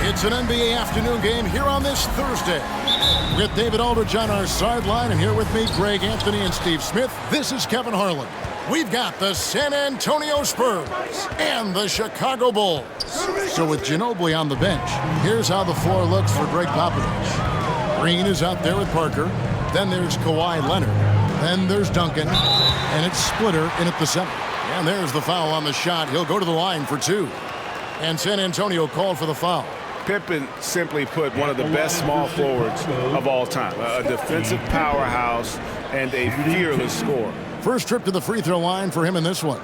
It's an NBA afternoon game here on this Thursday. With David Aldridge on our sideline, and here with me, Greg Anthony and Steve Smith. This is Kevin Harlan. We've got the San Antonio Spurs and the Chicago Bulls. So with Ginobili on the bench, here's how the floor looks for Greg Popovich. Green is out there with Parker. Then there's Kawhi Leonard. Then there's Duncan. And it's Splitter in at the center. And there's the foul on the shot. He'll go to the line for two. And San Antonio called for the foul. Pippen, simply put, one of the best small forwards of all time. A defensive powerhouse and a fearless scorer. First trip to the free throw line for him in this one.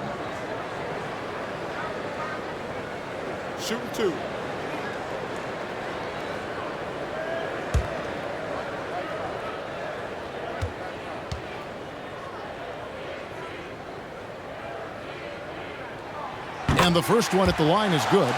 Shooting two. And the first one at the line is good.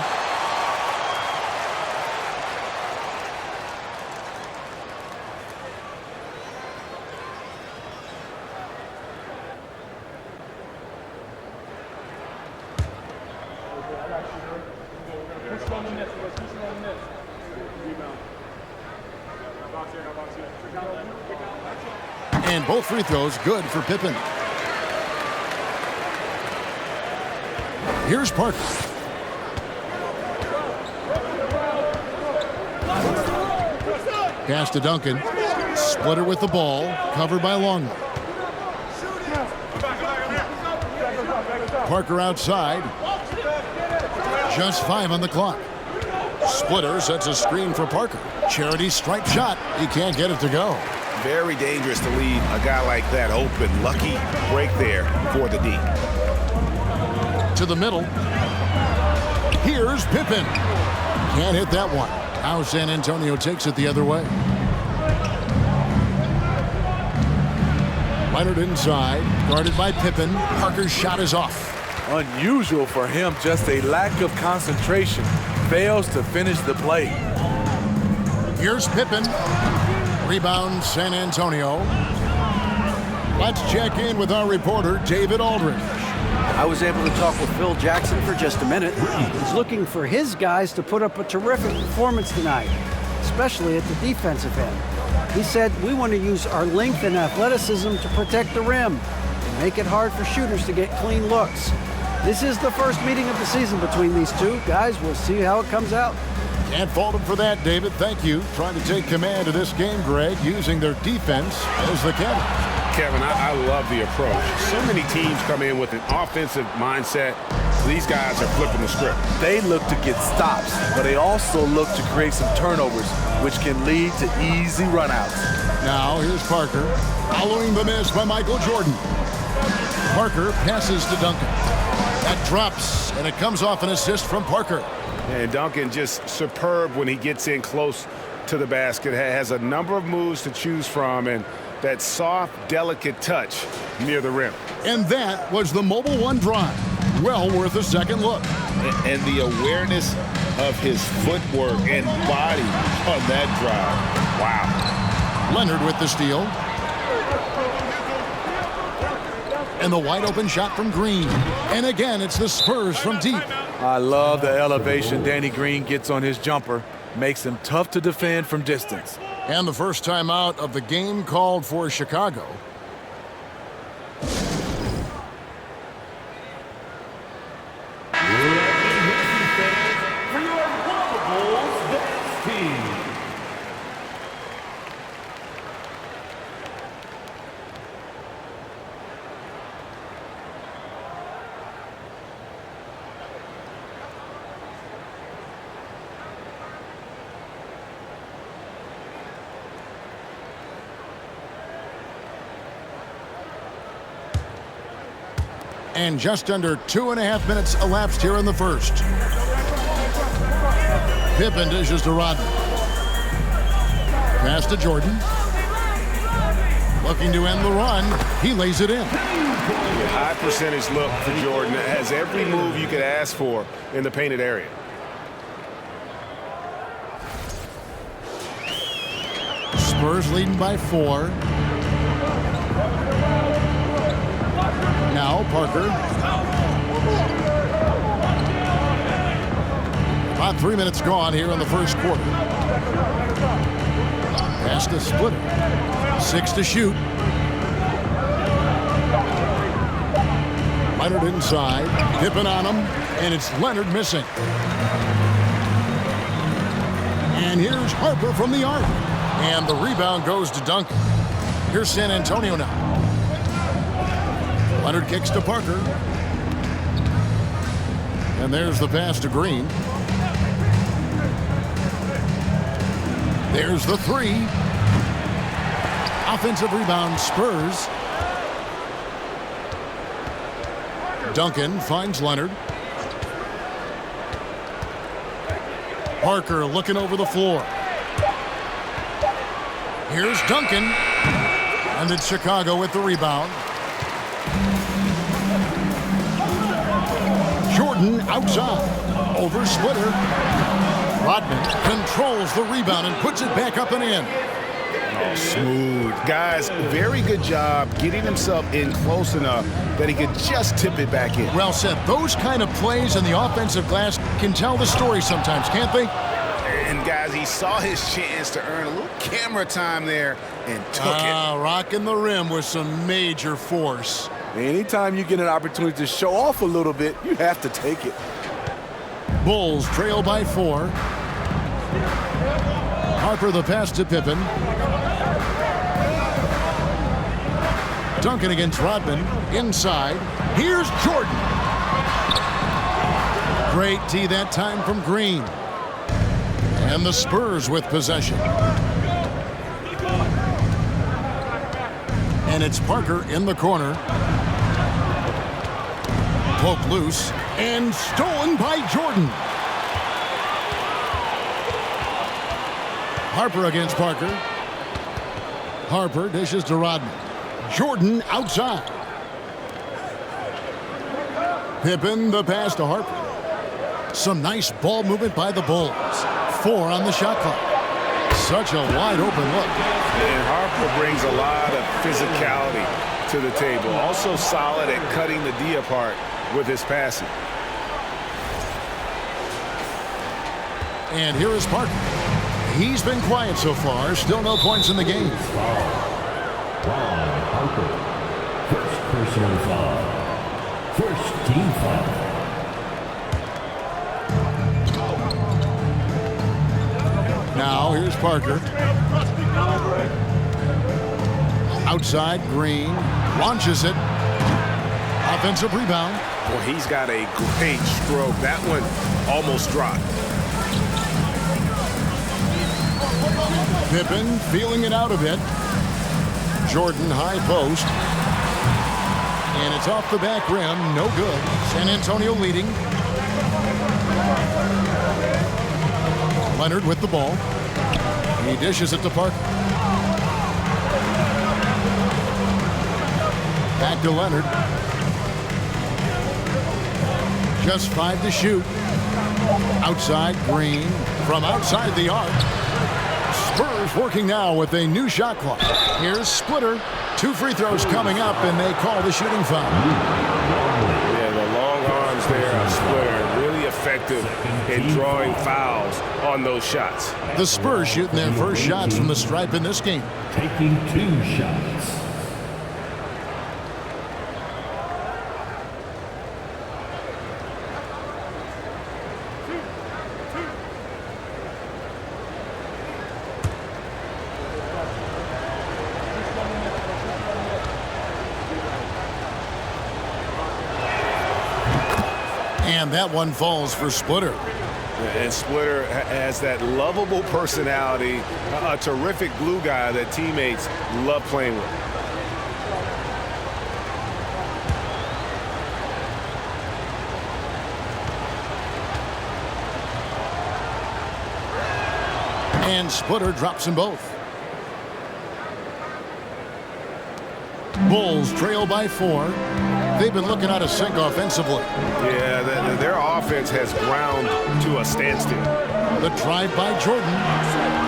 And both free throws good for Pippen. Here's Parker. Pass to Duncan. Splitter with the ball. Covered by Longley. Parker outside. Just 5 on the clock. Splitter sets a screen for Parker. Charity stripe shot. He can't get it to go. Very dangerous to leave a guy like that open. Lucky break there for the D. To the middle. Here's Pippen. Can't hit that one. Now San Antonio takes it the other way. Leonard inside. Guarded by Pippen. Parker's shot is off. Unusual for him, just a lack of concentration. Fails to finish the play. Here's Pippen. Rebound, San Antonio. Let's check in with our reporter, David Aldridge. I was able to talk with Phil Jackson for just a minute. He's looking for his guys to put up a terrific performance tonight, especially at the defensive end. He said, we want to use our length and athleticism to protect the rim and make it hard for shooters to get clean looks. This is the first meeting of the season between these two. Guys, we'll see how it comes out. Can't fault him for that, David. Thank you. Trying to take command of this game, Greg, using their defense as the catalyst. Kevin, I love the approach. So many teams come in with an offensive mindset. These guys are flipping the script. They look to get stops, but they also look to create some turnovers, which can lead to easy runouts. Now, here's Parker. Following the miss by Michael Jordan. Parker passes to Duncan. That drops, and it comes off an assist from Parker. And Duncan just superb when he gets in close to the basket. Has a number of moves to choose from, and that soft, delicate touch near the rim. And that was the Mobile One drive. Well worth a second look. And the awareness of his footwork and body on that drive. Wow. Leonard with the steal. And the wide open shot from Green. And again, it's the Spurs from deep. I love the elevation Danny Green gets on his jumper. Makes him tough to defend from distance. And the first time out of the game called for Chicago. And just under 2.5 minutes elapsed here in the first. Pippen dishes to Rodman. Pass to Jordan. Looking to end the run. He lays it in. High percentage look for Jordan. It has every move you could ask for in the painted area. Spurs leading by 4. Now Parker. About 3 minutes gone here in the first quarter. Pass to Splitter. 6 to shoot. Leonard inside. Pippen on him. And it's Leonard missing. And here's Harper from the arc. And the rebound goes to Duncan. Here's San Antonio now. Leonard kicks to Parker. And there's the pass to Green. There's the three. Offensive rebound, Spurs. Duncan finds Leonard. Parker looking over the floor. Here's Duncan. And it's Chicago with the rebound. Jordan outside. Over Splitter. Rodman controls the rebound and puts it back up and in. Oh, smooth. Guys, very good job getting himself in close enough that he could just tip it back in. Well said. Those kind of plays in the offensive glass can tell the story sometimes, can't they? And, guys, he saw his chance to earn a little camera time there and took it. Rocking the rim with some major force. Anytime you get an opportunity to show off a little bit, you have to take it. Bulls trail by 4. Harper the pass to Pippen. Duncan against Rodman. Inside. Here's Jordan. Great tee that time from Green. And the Spurs with possession. And it's Parker in the corner. Poke loose. And stolen by Jordan. Harper against Parker. Harper dishes to Rodman. Jordan outside. Pippen the pass to Harper. Some nice ball movement by the Bulls. 4 on the shot clock. Such a wide open look. And Harper brings a lot of physicality to the table. Also solid at cutting the D apart with his passing. And here is Parker. He's been quiet so far. Still no points in the game. Parker. First personal foul. First team foul. Now here's Parker. Outside, Green. Launches it. Offensive rebound. Well, he's got a great stroke. That one almost dropped. Pippen feeling it out a bit. Jordan high post. And it's off the back rim. No good. San Antonio leading. Leonard with the ball. He dishes it to Parker. Back to Leonard. Just 5 to shoot. Outside, Green. From outside the arc. Spurs working now with a new shot clock. Here's Splitter. 2 free throws coming up, and they call the shooting foul. Yeah, the long arms there of Splitter. Really effective in drawing fouls on those shots. The Spurs shooting their first shots from the stripe in this game. Taking 2 shots. And that one falls for Splitter. And Splitter has that lovable personality, a terrific glue guy that teammates love playing with. And Splitter drops them both. Bulls trail by 4. They've been looking out of sync offensively. Yeah, their offense has ground to a standstill. The drive by Jordan.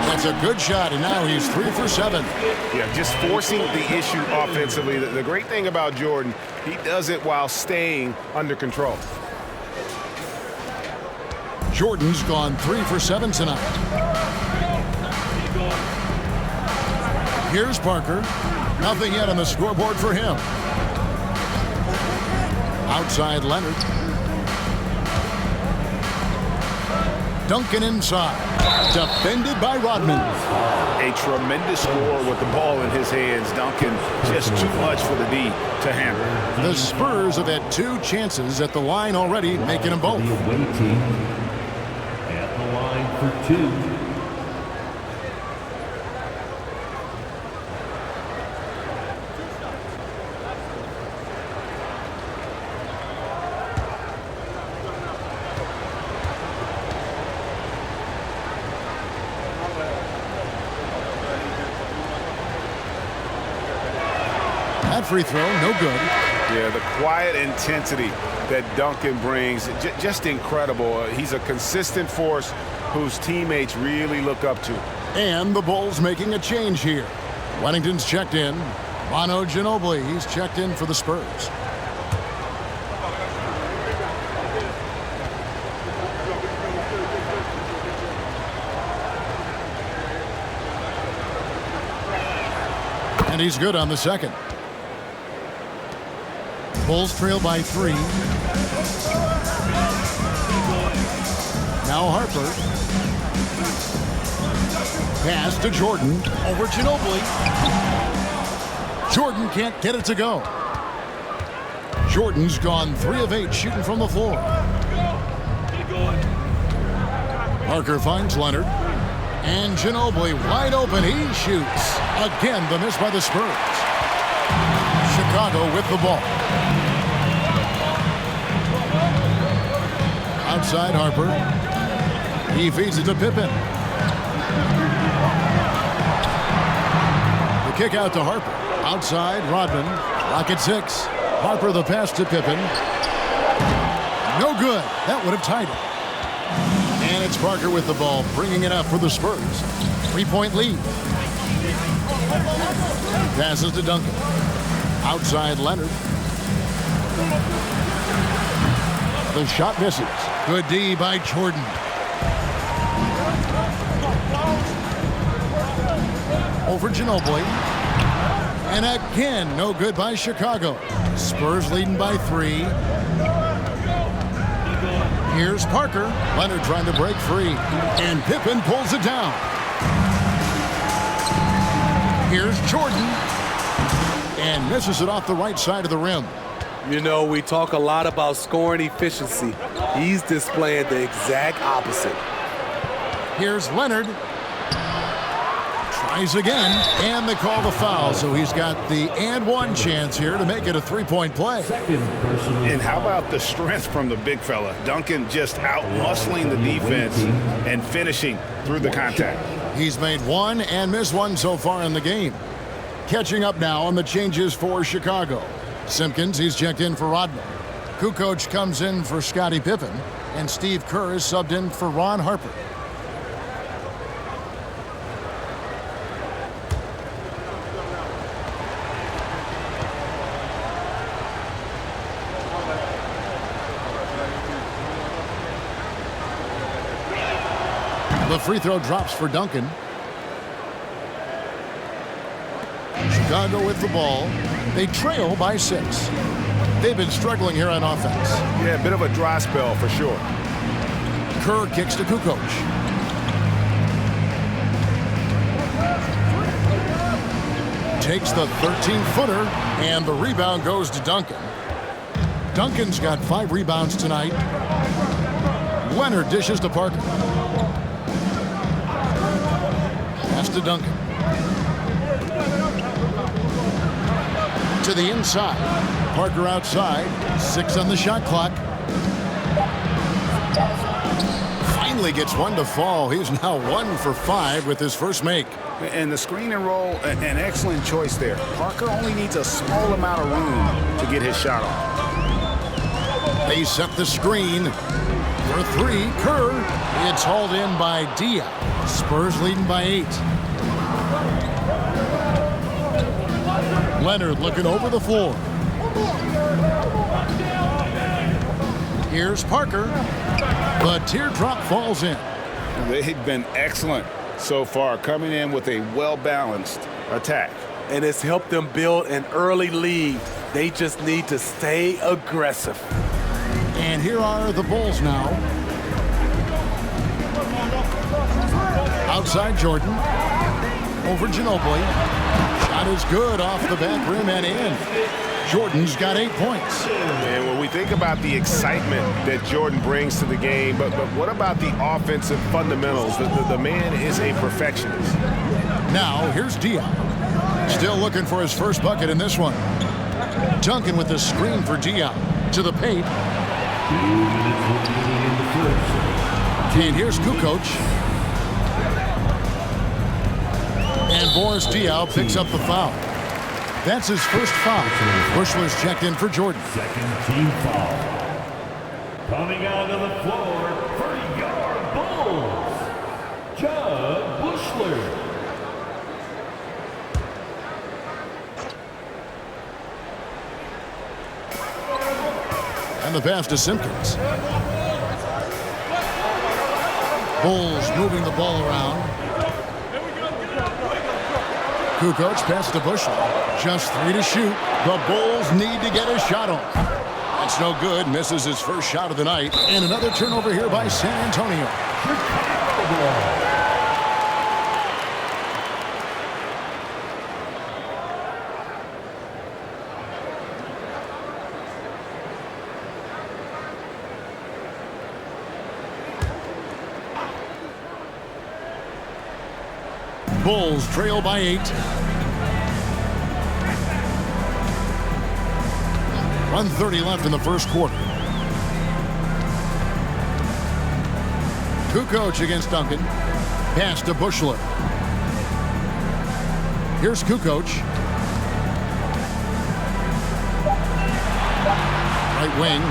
That's a good shot, and now he's 3 for 7. Yeah, just forcing the issue offensively. The great thing about Jordan, he does it while staying under control. Jordan's gone 3 for 7 tonight. Here's Parker. Nothing yet on the scoreboard for him. Outside Leonard. Duncan inside. Defended by Rodman. A tremendous score with the ball in his hands. Duncan, just too much for the D to handle. The Spurs have had 2 chances at the line already, making them both. The away team at the line for 2. That free throw, no good. Yeah, the quiet intensity that Duncan brings, just incredible. He's a consistent force whose teammates really look up to. And the Bulls making a change here. Wennington's checked in. Bono Ginobili, he's checked in for the Spurs. And he's good on the second. Bulls trail by 3. Now Harper. Pass to Jordan. Over Ginobili. Jordan can't get it to go. Jordan's gone 3 of 8 shooting from the floor. Parker finds Leonard. And Ginobili wide open. He shoots. Again, the miss by the Spurs. Chicago with the ball. Outside Harper. He feeds it to Pippen. The kick out to Harper. Outside Rodman. Lock at 6. Harper the pass to Pippen. No good. That would have tied it. And it's Parker with the ball, bringing it up for the Spurs. 3-point lead. Passes to Duncan. Outside Leonard. The shot misses. Good D by Jordan. Over Ginobili. And again, no good by Chicago. Spurs leading by 3. Here's Parker. Leonard trying to break free. And Pippen pulls it down. Here's Jordan. And misses it off the right side of the rim. You know, we talk a lot about scoring efficiency. He's displaying the exact opposite. Here's Leonard. Tries again, and they call the foul. So he's got the and one chance here to make it a 3-point play. And how about the strength from the big fella? Duncan just out-muscling the defense and finishing through the contact. He's made 1 and missed 1 so far in the game. Catching up now on the changes for Chicago. Simpkins, he's checked in for Rodman. Kukoc comes in for Scottie Pippen. And Steve Kerr is subbed in for Ron Harper. The free throw drops for Duncan. Chicago with the ball. They trail by 6. They've been struggling here on offense. Yeah, a bit of a dry spell for sure. Kerr kicks to Kukoc. Takes the 13-footer, and the rebound goes to Duncan. Duncan's got 5 rebounds tonight. Leonard dishes to Parker. Pass to Duncan. To the inside. Parker outside. 6 on the shot clock. Finally gets 1 to fall. He's now 1 for 5 with his first make. And the screen and roll, an excellent choice there. Parker only needs a small amount of room to get his shot off. They set the screen for 3. Kerr. It's hauled in by Dia. Spurs leading by 8. Leonard looking over the floor. Here's Parker. The teardrop falls in. They've been excellent so far, coming in with a well-balanced attack. And it's helped them build an early lead. They just need to stay aggressive. And here are the Bulls now. Outside Jordan. Over Ginobili. Shot is good off the back rim and in. Jordan's got 8 points. And when we think about the excitement that Jordan brings to the game, but what about the offensive fundamentals? The man is a perfectionist. Now, here's Dion. Still looking for his first bucket in this one. Duncan with the screen for Dion. To the paint. And here's Kukoc. And Boris Diaw picks up the foul. That's his first foul. Bushler's checked in for Jordan. Second team foul. Coming out of the floor for your Bulls, Jud Bushler. And the pass to Simpkins. Bulls moving the ball around. Kukoc pass to Bushler. Just 3 to shoot. The Bulls need to get a shot on. That's no good. Misses his first shot of the night. And another turnover here by San Antonio. Bulls trail by 8. 1:30 left in the first quarter. Kukoc against Duncan. Pass to Bushler. Here's Kukoc. Right wing.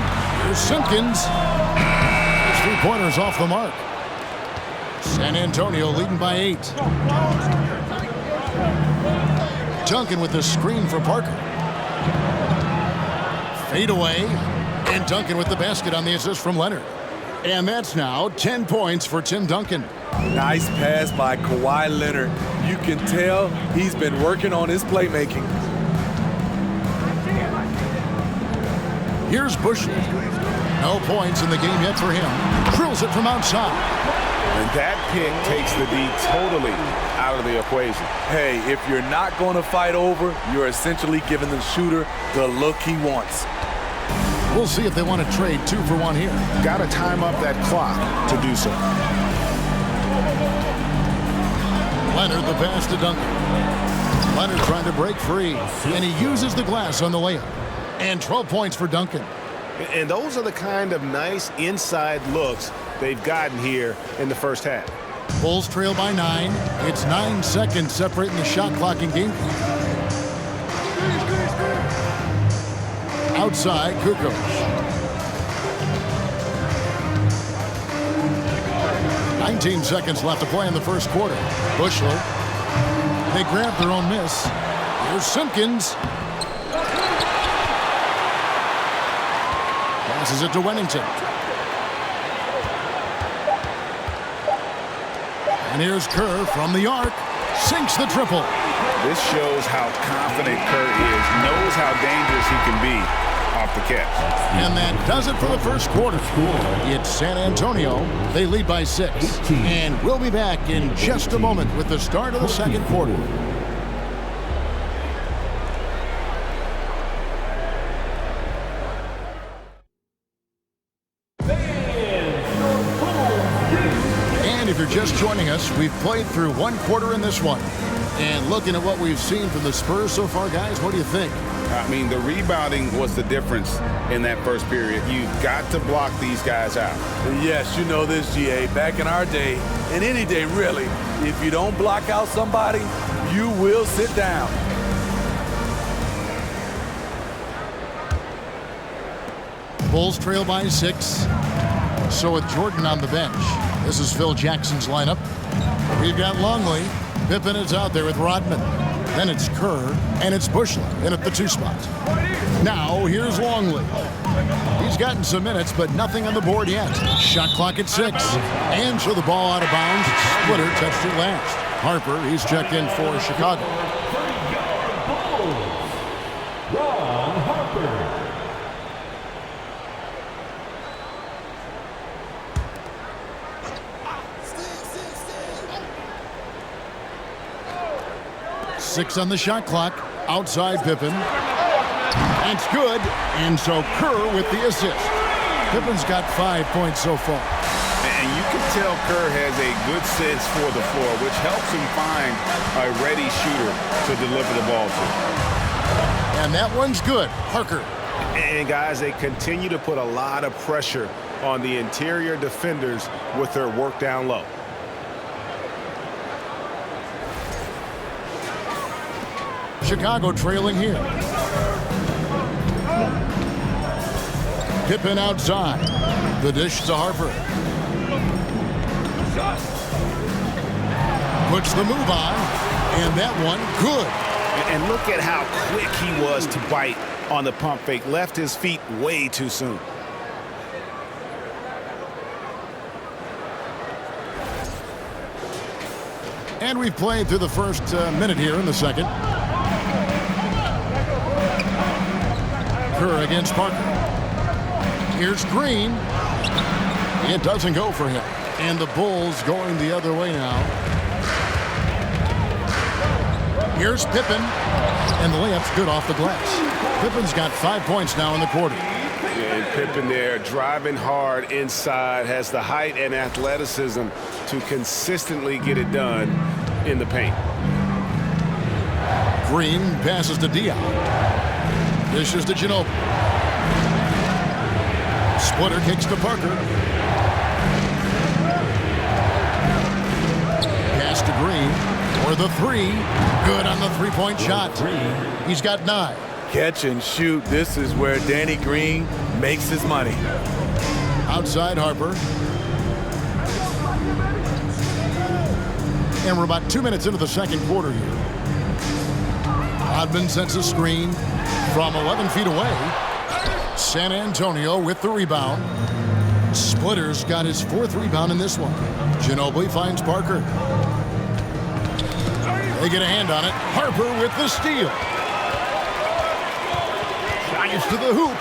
Here's Simpkins. His 3-pointers off the mark. San Antonio leading by 8. Duncan with the screen for Parker. Fade away. And Duncan with the basket on the assist from Leonard. And that's now 10 points for Tim Duncan. Nice pass by Kawhi Leonard. You can tell he's been working on his playmaking. Here's Bushler. No points in the game yet for him. Drills it from outside. And that pick takes the D totally out of the equation. Hey, if you're not going to fight over, you're essentially giving the shooter the look he wants. We'll see if they want to trade 2 for 1 here. Got to time up that clock to do so. Leonard the pass to Duncan. Leonard trying to break free. And he uses the glass on the layup. And 12 points for Duncan. And those are the kind of nice inside looks they've gotten here in the first half. Bulls trail by 9. It's 9 seconds separating the shot clock and game clock. Outside, Kukoc. "19 seconds left to play in the first quarter. Bushler. They grab their own miss. Here's Simpkins. Passes it to Wennington. And here's Kerr from the arc. Sinks the triple. This shows how confident Kerr is, knows how dangerous he can be off the catch. And that does it for the first quarter. It's San Antonio. They lead by 6. And we'll be back in just a moment with the start of the second quarter. And if you're just joining us, we've played through 1 quarter in this one. And looking at what we've seen from the Spurs so far, guys, what do you think? I mean, the rebounding was the difference in that first period. You've got to block these guys out. Yes, you know this, GA. Back in our day, and any day really, if you don't block out somebody, you will sit down. Bulls trail by 6. So with Jordan on the bench, this is Phil Jackson's lineup. We've got Longley. Pippen is out there with Rodman. Then it's Kerr, and it's Bushler in at the 2 spot. Now, here's Longley. He's gotten some minutes, but nothing on the board yet. Shot clock at 6. And so the ball out of bounds. Splitter touched it last. Harper, he's checked in for Chicago. 30-yard Bulls. Ron Harper. Six on the shot clock. Outside Pippen. That's good. And so Kerr with the assist. Pippen's got 5 points so far. And you can tell Kerr has a good sense for the floor, which helps him find a ready shooter to deliver the ball to. And that one's good. Parker. And guys, they continue to put a lot of pressure on the interior defenders with their work down low. Chicago trailing here. Pippen outside. The dish to Harper. Puts the move on. And that one, good. And look at how quick he was to bite on the pump fake. Left his feet way too soon. And we've played through the first minute here in the second. Kerr against Parker. Here's Green. It doesn't go for him. And the Bulls going the other way now. Here's Pippen. And the layup's good off the glass. Pippen's got 5 points now in the quarter. And Pippen there driving hard inside, has the height and athleticism to consistently get it done in the paint. Green passes to Dion. Dishes to Ginobili. Splitter kicks to Parker. Pass to Green for the three. Good on the three-point shot. He's got 9. Catch and shoot. This is where Danny Green makes his money. Outside Harper. And we're about 2 minutes into the second quarter here. Rodman sends a screen from 11 feet away. San Antonio with the rebound. Splitter's got his 4th rebound in this one. Ginobili finds Parker. They get a hand on it. Harper with the steal. Drives to the hoop.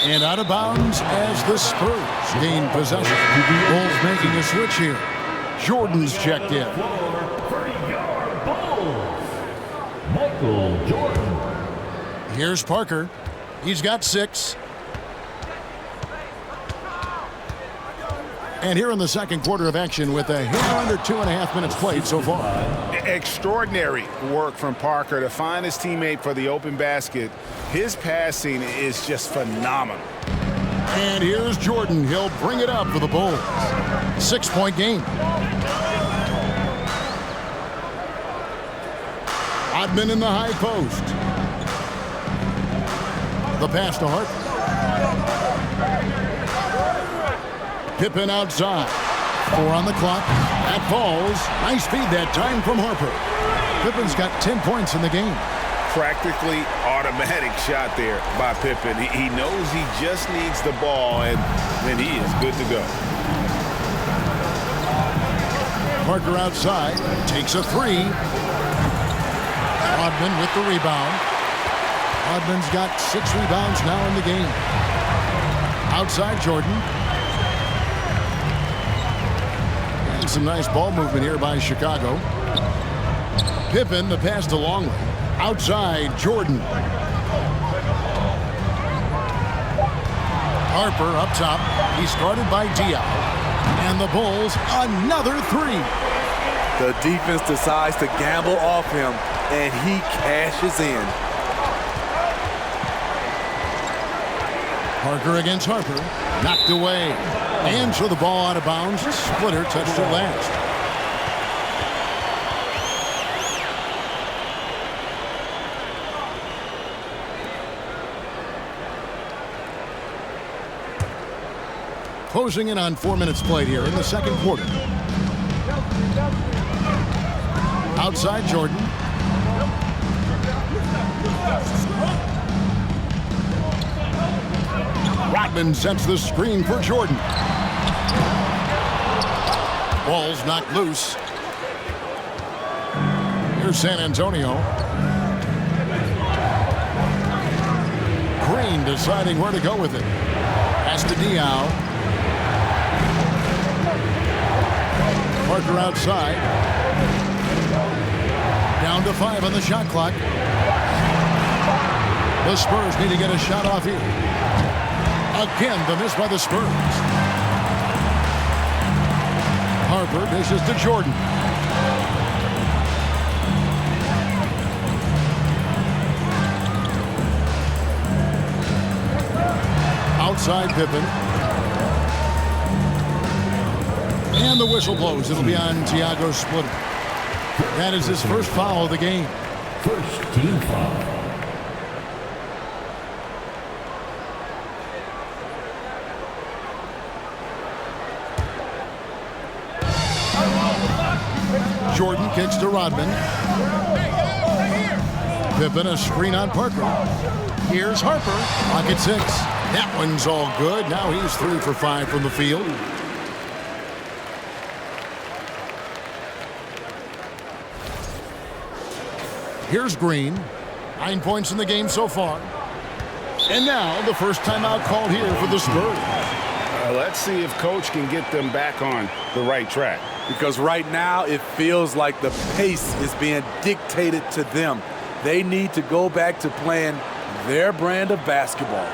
And out of bounds as the Spurs gain possession. Bulls making a switch here. Jordan's checked in. 30-yard Bulls. Michael Jordan. Here's Parker. He's got 6. And here in the second quarter of action with a hair under 2.5 minutes played so far. Extraordinary work from Parker to find his teammate for the open basket. His passing is just phenomenal. And here's Jordan. He'll bring it up for the Bulls. 6-point game. Rodman in the high post. The pass to Harper. Pippen outside. 4 on the clock. That falls. Nice feed that time from Harper. Pippen's got 10 points in the game. Practically automatic shot there by Pippen. He knows he just needs the ball, and then he is good to go. Parker outside. Takes a 3. Rodman with the rebound. Rodman's got 6 rebounds now in the game. Outside Jordan. And some nice ball movement here by Chicago. Pippen, the pass to Longley. Outside Jordan. Harper up top. He's guarded by Dion. And the Bulls, another 3. The defense decides to gamble off him, and he cashes in. Parker against Harper. Knocked away. And so the ball out of bounds. Splitter touched it last. Closing in on 4 minutes played here in the second quarter. Outside Jordan. Rodman sets the screen for Jordan. Ball's knocked loose. Here's San Antonio. Green deciding where to go with it. Pass to Diaw. Parker outside. Down to 5 on the shot clock. The Spurs need to get a shot off here. Again, the miss by the Spurs. Harper dishes to Jordan. Outside Pippen. And the whistle blows. It'll be on Thiago Splitter. That is his first foul of the game. First team foul. Jordan kicks to Rodman. Pippen a screen on Parker. Here's Harper. Pocket 6. That one's all good. Now he's 3 for 5 from the field. Here's Green. 9 points in the game so far. And now the first timeout called here for the Spurs. Let's see if Coach can get them back on the right track. Because right now it feels like the pace is being dictated to them. They need to go back to playing their brand of basketball.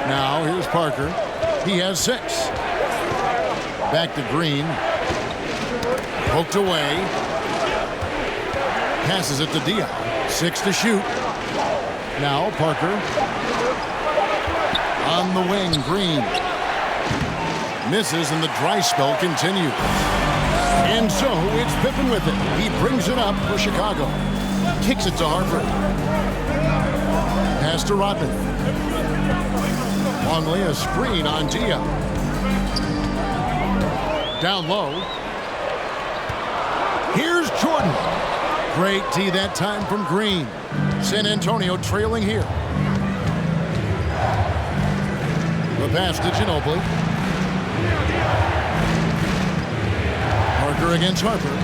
Now here's Parker. He has 6. Back to Green. Poked away. Passes it to Diaw. 6 to shoot. Now Parker. On the wing, Green. Misses and the dry spell continues. And so it's Pippen with it. He brings it up for Chicago. Kicks it to Harper. Pass to Rodman. Longley a screen on Diaw. Down low. Here's Jordan. Great D that time from Green. San Antonio trailing here. The pass to Ginobili. Parker against Harper.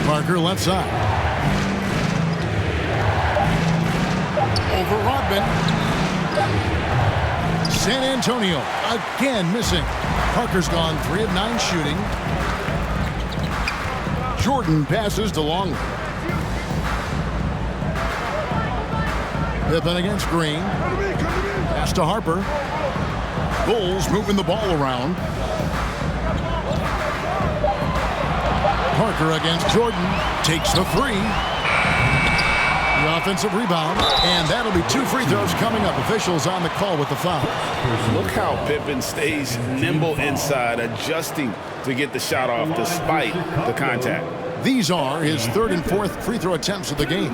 Parker left side. Over Rodman. San Antonio again missing. Parker's gone 3 of 9 shooting. Jordan passes to Longley. Pippen against Green. Pass to Harper. Bulls moving the ball around. Parker against Jordan. Takes the three. The offensive rebound. And that'll be 2 free throws coming up. Officials on the call with the foul. Look how Pippen stays nimble inside, adjusting to get the shot off despite the contact. These are his 3rd and 4th free throw attempts of the game.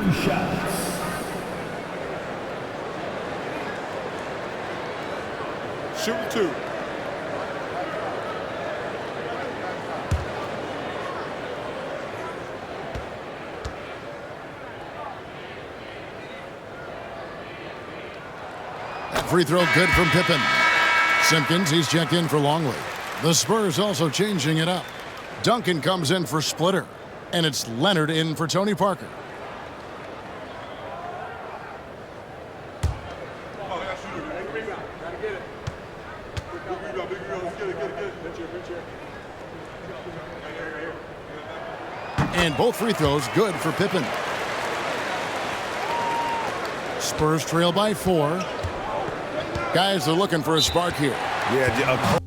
Shooting 2. That free throw good from Pippen. Simpkins, he's checked in for Longley. The Spurs also changing it up. Duncan comes in for Splitter. And it's Leonard in for Tony Parker. And both free throws good for Pippen. Spurs trail by 4. Guys are looking for a spark here. Yeah,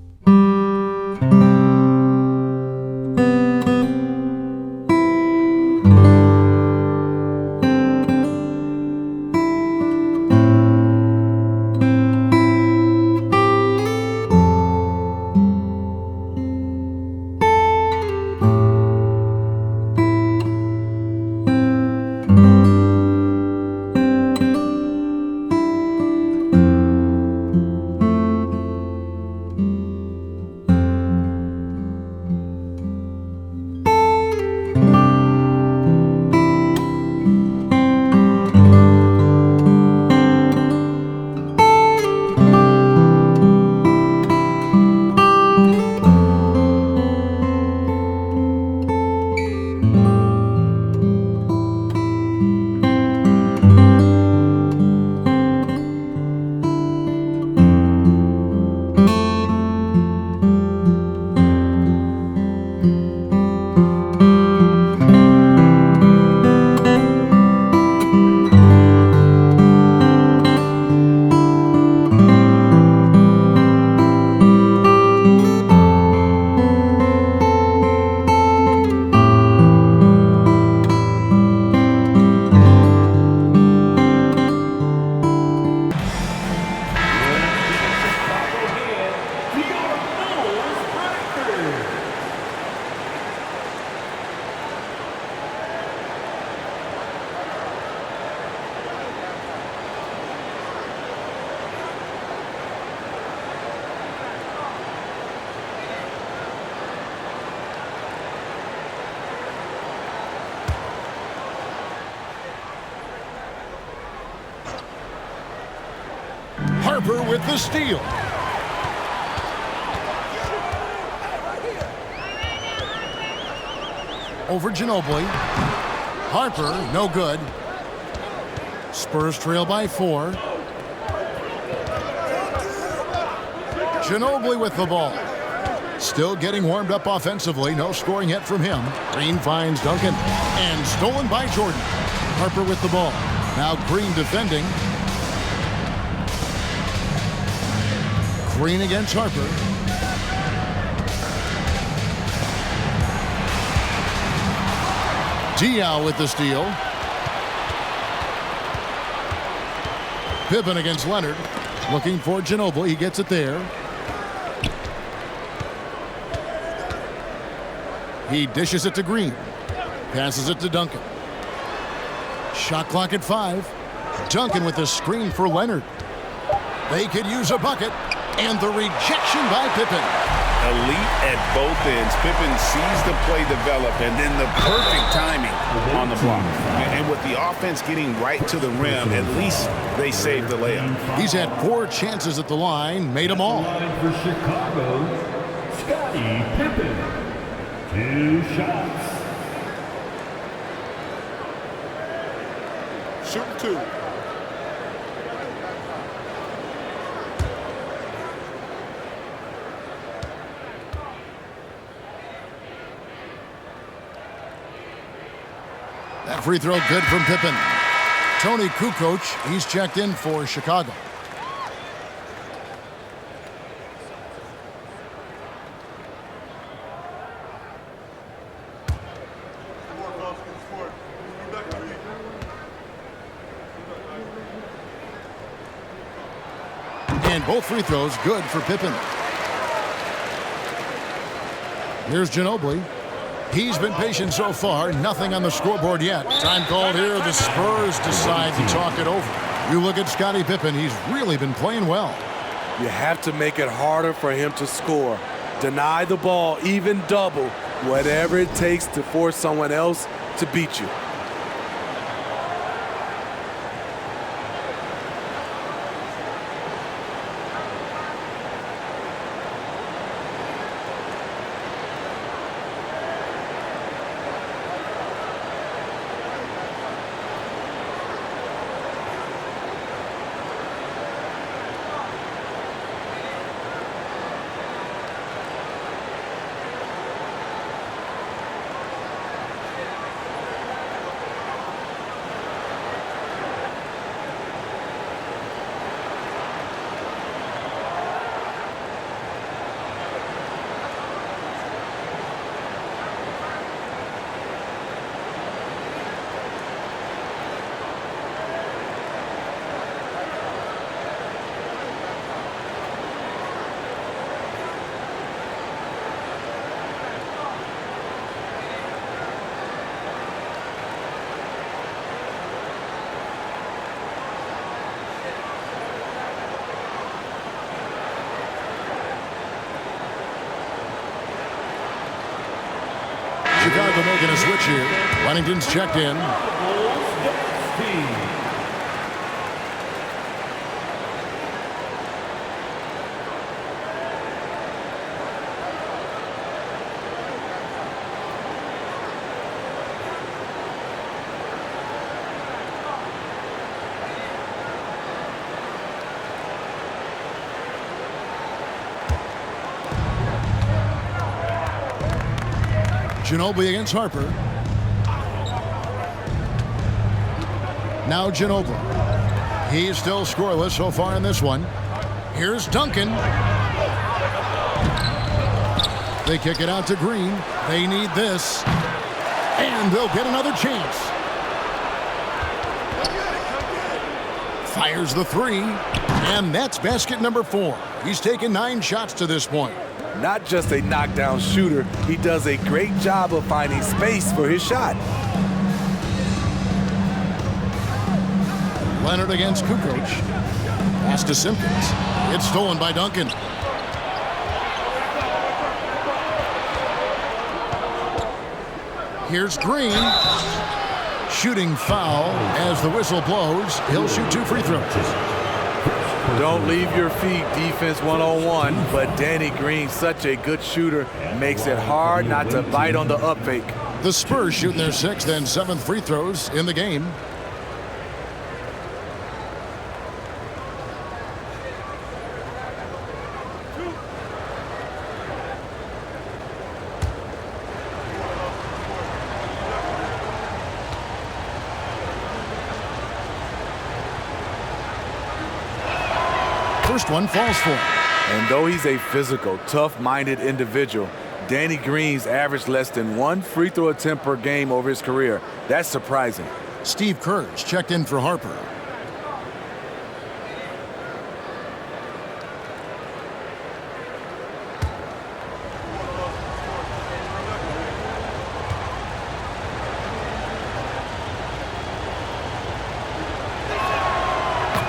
Harper with the steal. Over Ginobili. Harper, no good. Spurs trail by 4. Ginobili with the ball. Still getting warmed up offensively. No scoring yet from him. Green finds Duncan. And stolen by Jordan. Harper with the ball. Now Green defending. Green against Harper. Diaw with the steal. Pippen against Leonard. Looking for Ginobili. He gets it there. He dishes it to Green. Passes it to Duncan. Shot clock at 5. Duncan with the screen for Leonard. They could use a bucket. And the rejection by Pippen. Elite at both ends. Pippen sees the play develop and then the perfect timing on the block. And with the offense getting right to the rim, at least they saved the layup. He's had 4 chances at the line, made them all. For Chicago, Scottie Pippen. 2 shots. Shooting 2. That free throw good from Pippen. Tony Kukoc, he's checked in for Chicago. And both free throws good for Pippen. Here's Ginobili. He's been patient so far. Nothing on the scoreboard yet. Time called here. The Spurs decide to talk it over. You look at Scottie Pippen. He's really been playing well. You have to make it harder for him to score. Deny the ball, even double, whatever it takes to force someone else to beat you. Chicago making a switch here. Wennington's checked in. Ginobili against Harper. Now Ginobili. He's still scoreless so far in this one. Here's Duncan. They kick it out to Green. They need this. And they'll get another chance. Fires the three. And that's basket number 4. He's taken 9 shots to this point. Not just a knockdown shooter, he does a great job of finding space for his shot. Leonard against Kukoc. Pass to Simpkins. It's stolen by Duncan. Here's Green. Shooting foul as the whistle blows. He'll shoot 2 free throws. Don't leave your feet, defense 101, but Danny Green, such a good shooter, makes it hard not to bite on the up fake. The Spurs shooting their 6th and 7th free throws in the game. First one falls for him. And though he's a physical, tough-minded individual, Danny Green's averaged less than 1 free throw attempt per game over his career. That's surprising. Steve Kerr's checked in for Harper.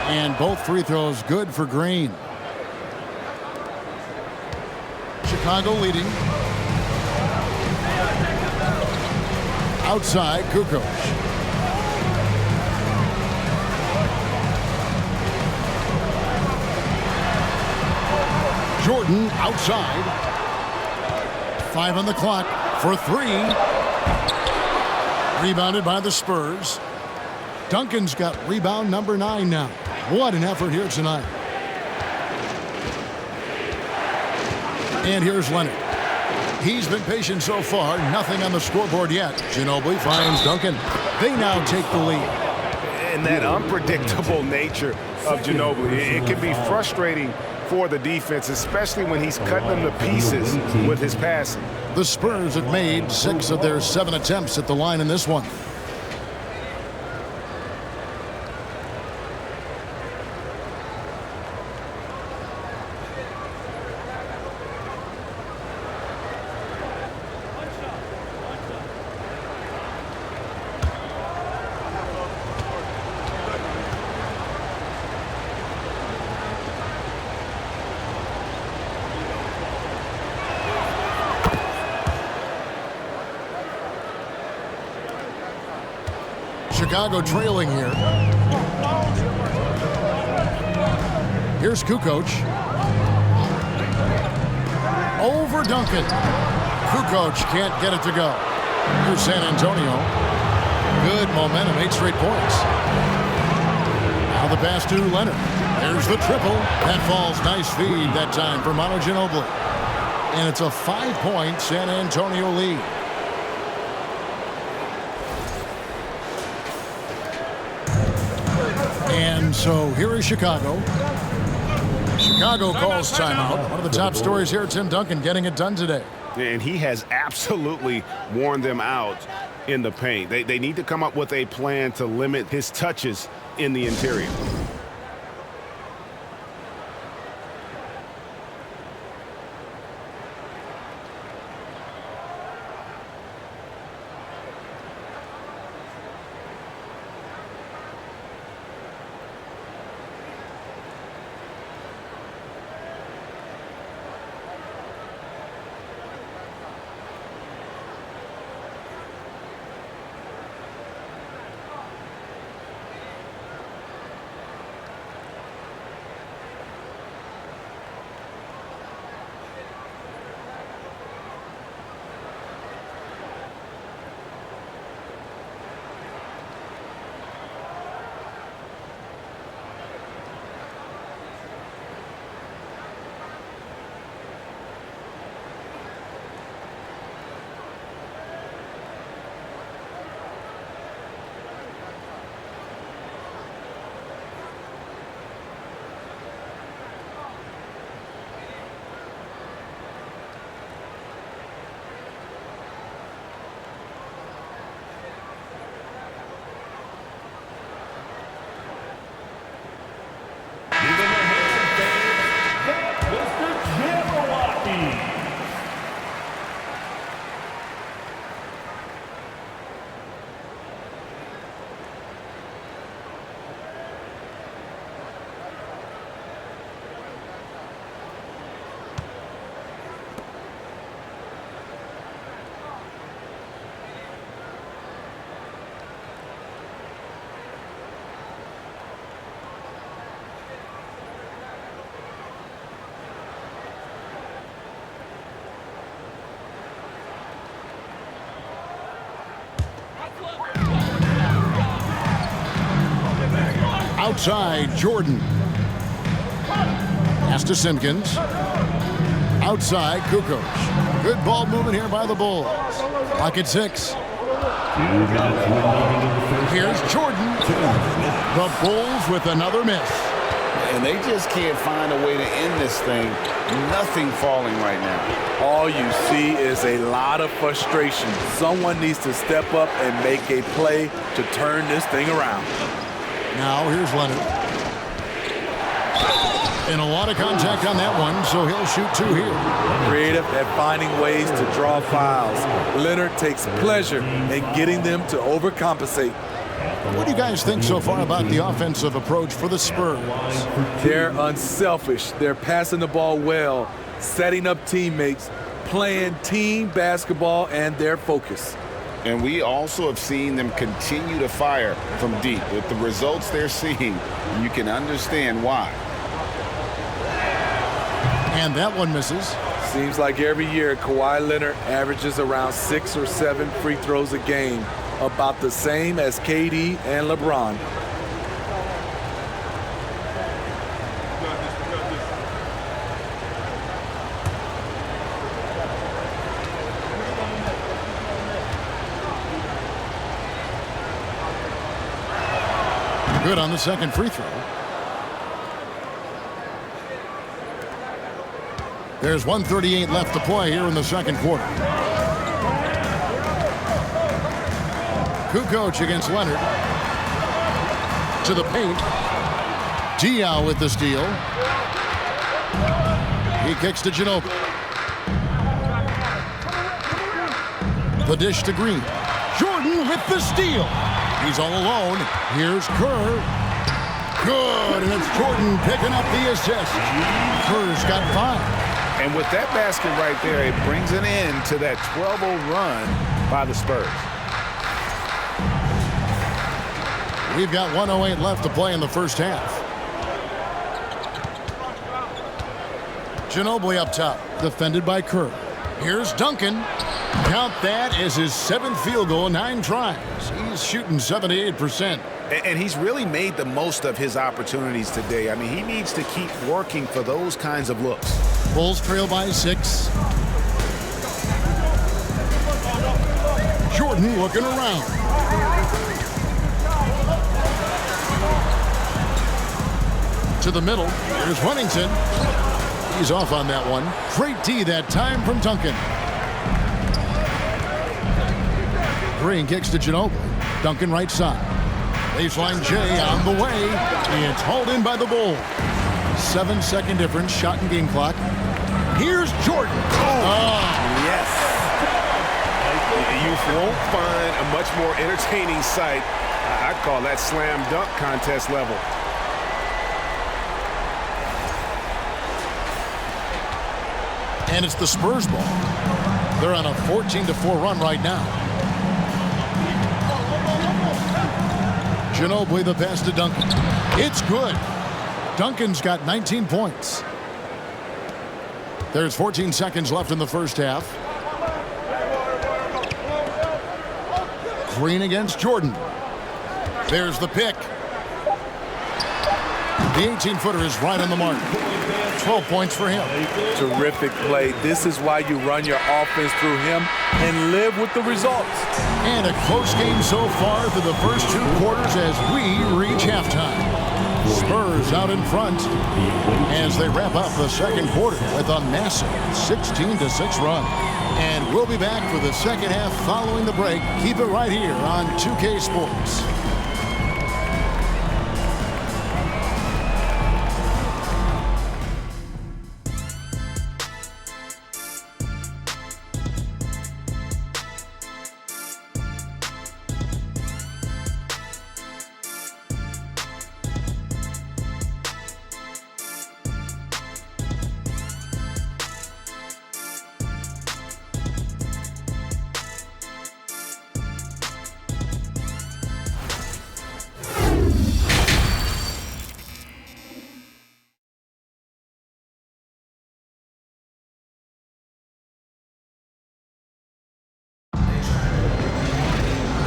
And both free throws good for Green. Chicago leading. Outside, Kukoc. Jordan outside. 5 on the clock for 3. Rebounded by the Spurs. Duncan's got rebound number 9 now. What an effort here tonight. And here's Leonard. He's been patient so far. Nothing on the scoreboard yet. Ginobili finds Duncan. They now take the lead. And that unpredictable nature of Ginobili, it can be frustrating for the defense, especially when he's cutting them to pieces with his passing. The Spurs have made 6 of their 7 attempts at the line in this one. Chicago trailing here. Here's Kukoc. Over Duncan. Kukoc can't get it to go. Here's San Antonio. Good momentum, 8 straight points. Now the pass to Leonard. There's the triple. That falls. Nice feed that time for Manu Ginobili. And it's a 5-point San Antonio lead. And so here is Chicago. Chicago calls timeout. One of the top stories here, Tim Duncan getting it done today. And he has absolutely worn them out in the paint. They need to come up with a plan to limit his touches in the interior. Outside, Jordan. Pass to Simpkins. Outside, Kukoc. Good ball movement here by the Bulls. Pocket 6. Here's Jordan. The Bulls with another miss. And they just can't find a way to end this thing. Nothing falling right now. All you see is a lot of frustration. Someone needs to step up and make a play to turn this thing around. Now here's Leonard. And a lot of contact on that one, so he'll shoot 2 here. Creative at finding ways to draw fouls. Leonard takes pleasure in getting them to overcompensate. What do you guys think so far about the offensive approach for the Spurs? They're unselfish. They're passing the ball well, setting up teammates, playing team basketball, and their focus. And we also have seen them continue to fire from deep. With the results they're seeing, you can understand why. And that one misses. Seems like every year Kawhi Leonard averages around 6 or 7 free throws a game, about the same as KD and LeBron. Good on the second free throw. There's 1:38 left to play here in the second quarter. Kukoc against Leonard. To the paint. Diaw with the steal. He kicks to Ginobili. The dish to Green. Jordan with the steal. He's all alone. Here's Kerr. Good, and it's Jordan picking up the assist. Kerr's got 5. And with that basket right there, it brings an end to that 12-0 run by the Spurs. We've got 1:08 left to play in the first half. Ginobili up top, defended by Kerr. Here's Duncan. Count that as his 7th field goal in 9 tries. He's shooting 78%. And he's really made the most of his opportunities today. I mean, he needs to keep working for those kinds of looks. Bulls trail by 6. Jordan looking around. To the middle. Here's Huntington. He's off on that one. Great D that time from Duncan. Green kicks to Ginobili. Duncan right side. Baseline J on the way. It's hauled in by the Bulls. 7-second difference, shot and game clock. Here's Jordan. Yes. You won't find a much more entertaining sight. I'd call that slam dunk contest level. And it's the Spurs ball. They're on a 14-4 run right now. Ginobili the pass to Duncan. It's good. Duncan's got 19 points. There's 14 seconds left in the first half. Green against Jordan. There's the pick. The 18-footer is right on the mark. 12 points for him. Terrific play. This is why you run your offense through him and live with the results. And a close game so far through the first 2 quarters as we reach halftime. Spurs out in front as they wrap up the second quarter with a massive 16-6 run. And we'll be back for the second half following the break. Keep it right here on 2K Sports.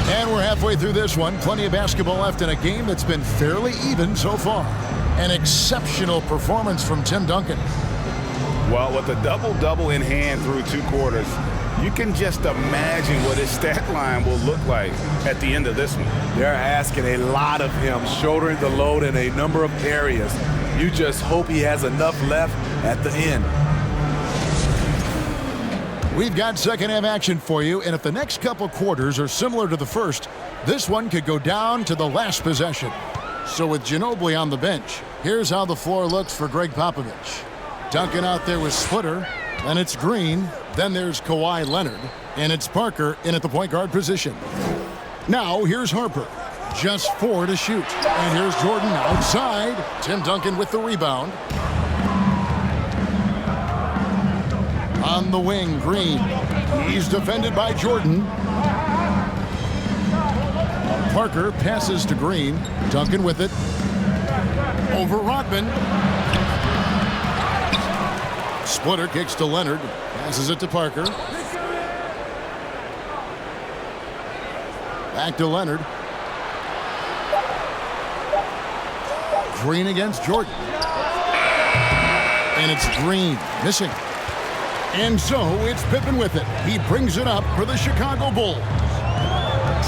And we're halfway through this one. Plenty of basketball left in a game that's been fairly even so far. An exceptional performance from Tim Duncan. Well, with a double-double in hand through 2 quarters, you can just imagine what his stat line will look like at the end of this one. They're asking a lot of him, shouldering the load in a number of areas. You just hope he has enough left at the end. We've got second half action for you, and if the next couple quarters are similar to the first, this one could go down to the last possession. So with Ginobili on the bench, here's how the floor looks for Greg Popovich. Duncan out there with Splitter, then it's Green, then there's Kawhi Leonard, and it's Parker in at the point guard position. Now here's Harper, just 4 to shoot. And here's Jordan outside. Tim Duncan with the rebound. On the wing, Green. He's defended by Jordan. Parker passes to Green. Duncan with it. Over Rodman. Splitter kicks to Leonard. Passes it to Parker. Back to Leonard. Green against Jordan. And it's Green missing. And so it's Pippen with it. He brings it up for the Chicago Bulls.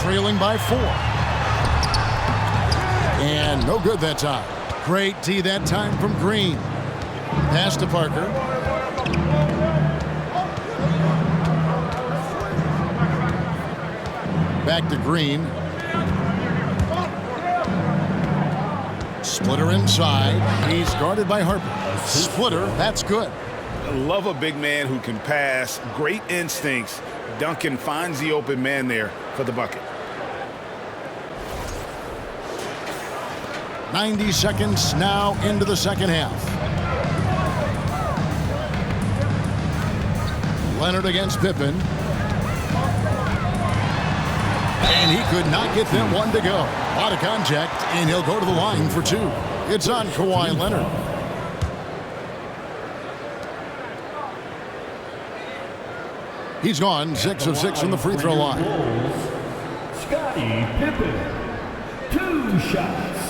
Trailing by 4. And no good that time. Great D that time from Green. Pass to Parker. Back to Green. Splitter inside. He's guarded by Harper. Splitter, that's good. Love a big man who can pass. Great instincts. Duncan finds the open man there for the bucket. 90 seconds now into the second half. Leonard against Pippen. And he could not get them one to go. A lot of contact, and he'll go to the line for 2. It's on Kawhi Leonard. He's gone 6 of 6 from the free throw line. Scottie Pippen, 2 shots.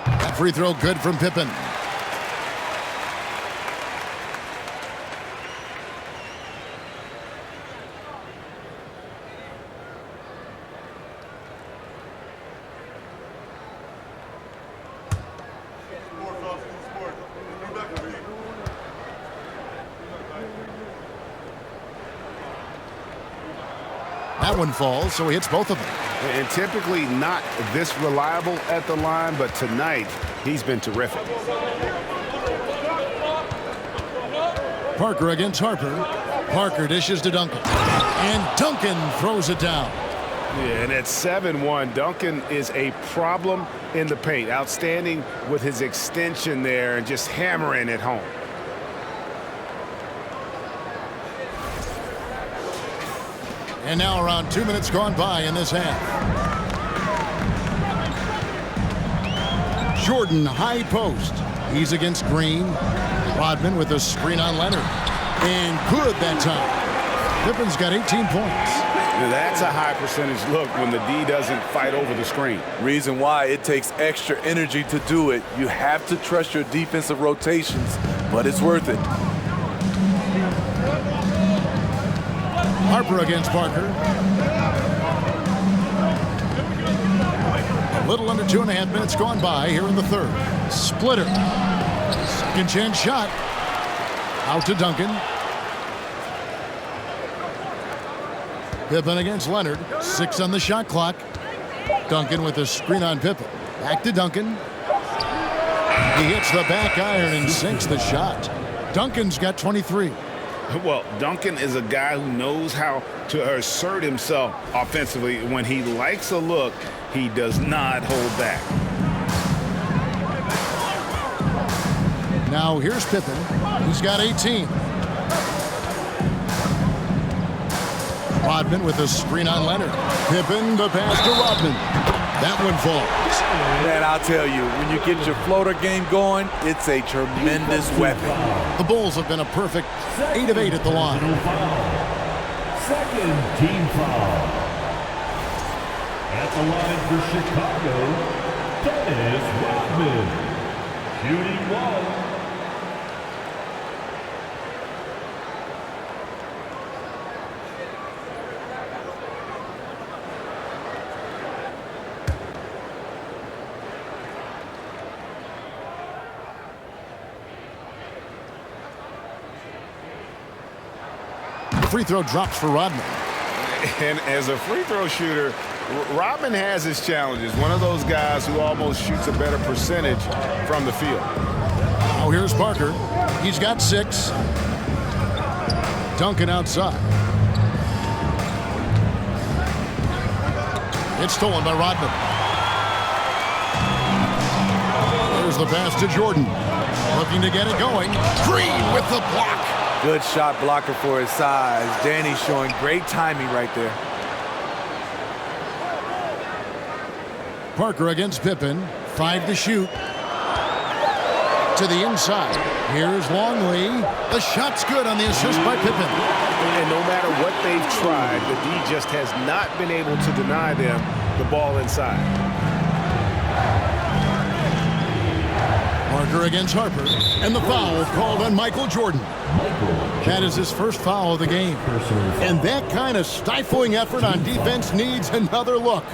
That free throw good from Pippen. That one falls, so he hits both of them. And typically not this reliable at the line, but tonight he's been terrific. Parker against Harper. Parker dishes to Duncan. And Duncan throws it down. Yeah, and at 7-1, Duncan is a problem in the paint. Outstanding with his extension there and just hammering it home. And now around 2 minutes gone by in this half. Jordan high post. He's against Green. Rodman with a screen on Leonard. And good that time. Pippen's got 18 points. That's a high percentage look when the D doesn't fight over the screen. Reason why it takes extra energy to do it. You have to trust your defensive rotations, but it's worth it. Harper against Parker. A little under 2.5 minutes gone by here in the third. Splitter. Second chance shot. Out to Duncan. Pippen against Leonard. 6 on the shot clock. Duncan with a screen on Pippen. Back to Duncan. He hits the back iron and sinks the shot. Duncan's got 23. Well, Duncan is a guy who knows how to assert himself offensively. When he likes a look, he does not hold back. Now here's Pippen. He's got 18. Rodman with a screen on Leonard. Pippen, the pass to Rodman. That one falls. Man, I'll tell you, when you get your floater game going, it's a tremendous weapon. The Bulls have been a perfect 8 of 8 at the line. Second team foul. At the line for Chicago, Dennis Rodman. Shooting 1. Free throw drops for Rodman. And as a free throw shooter, Rodman has his challenges. One of those guys who almost shoots a better percentage from the field. Now here's Parker. He's got 6. Duncan outside. It's stolen by Rodman. There's the pass to Jordan. Looking to get it going. Green with the block. Good shot blocker for his size. Danny showing great timing right there. Parker against Pippen. 5 to shoot. To the inside. Here's Longley. The shot's good on the assist by Pippen. And no matter what they've tried, the D just has not been able to deny them the ball inside. Parker against Harper. And the foul called on Michael Jordan. That is his first foul of the game. And that kind of stifling effort on defense needs another look.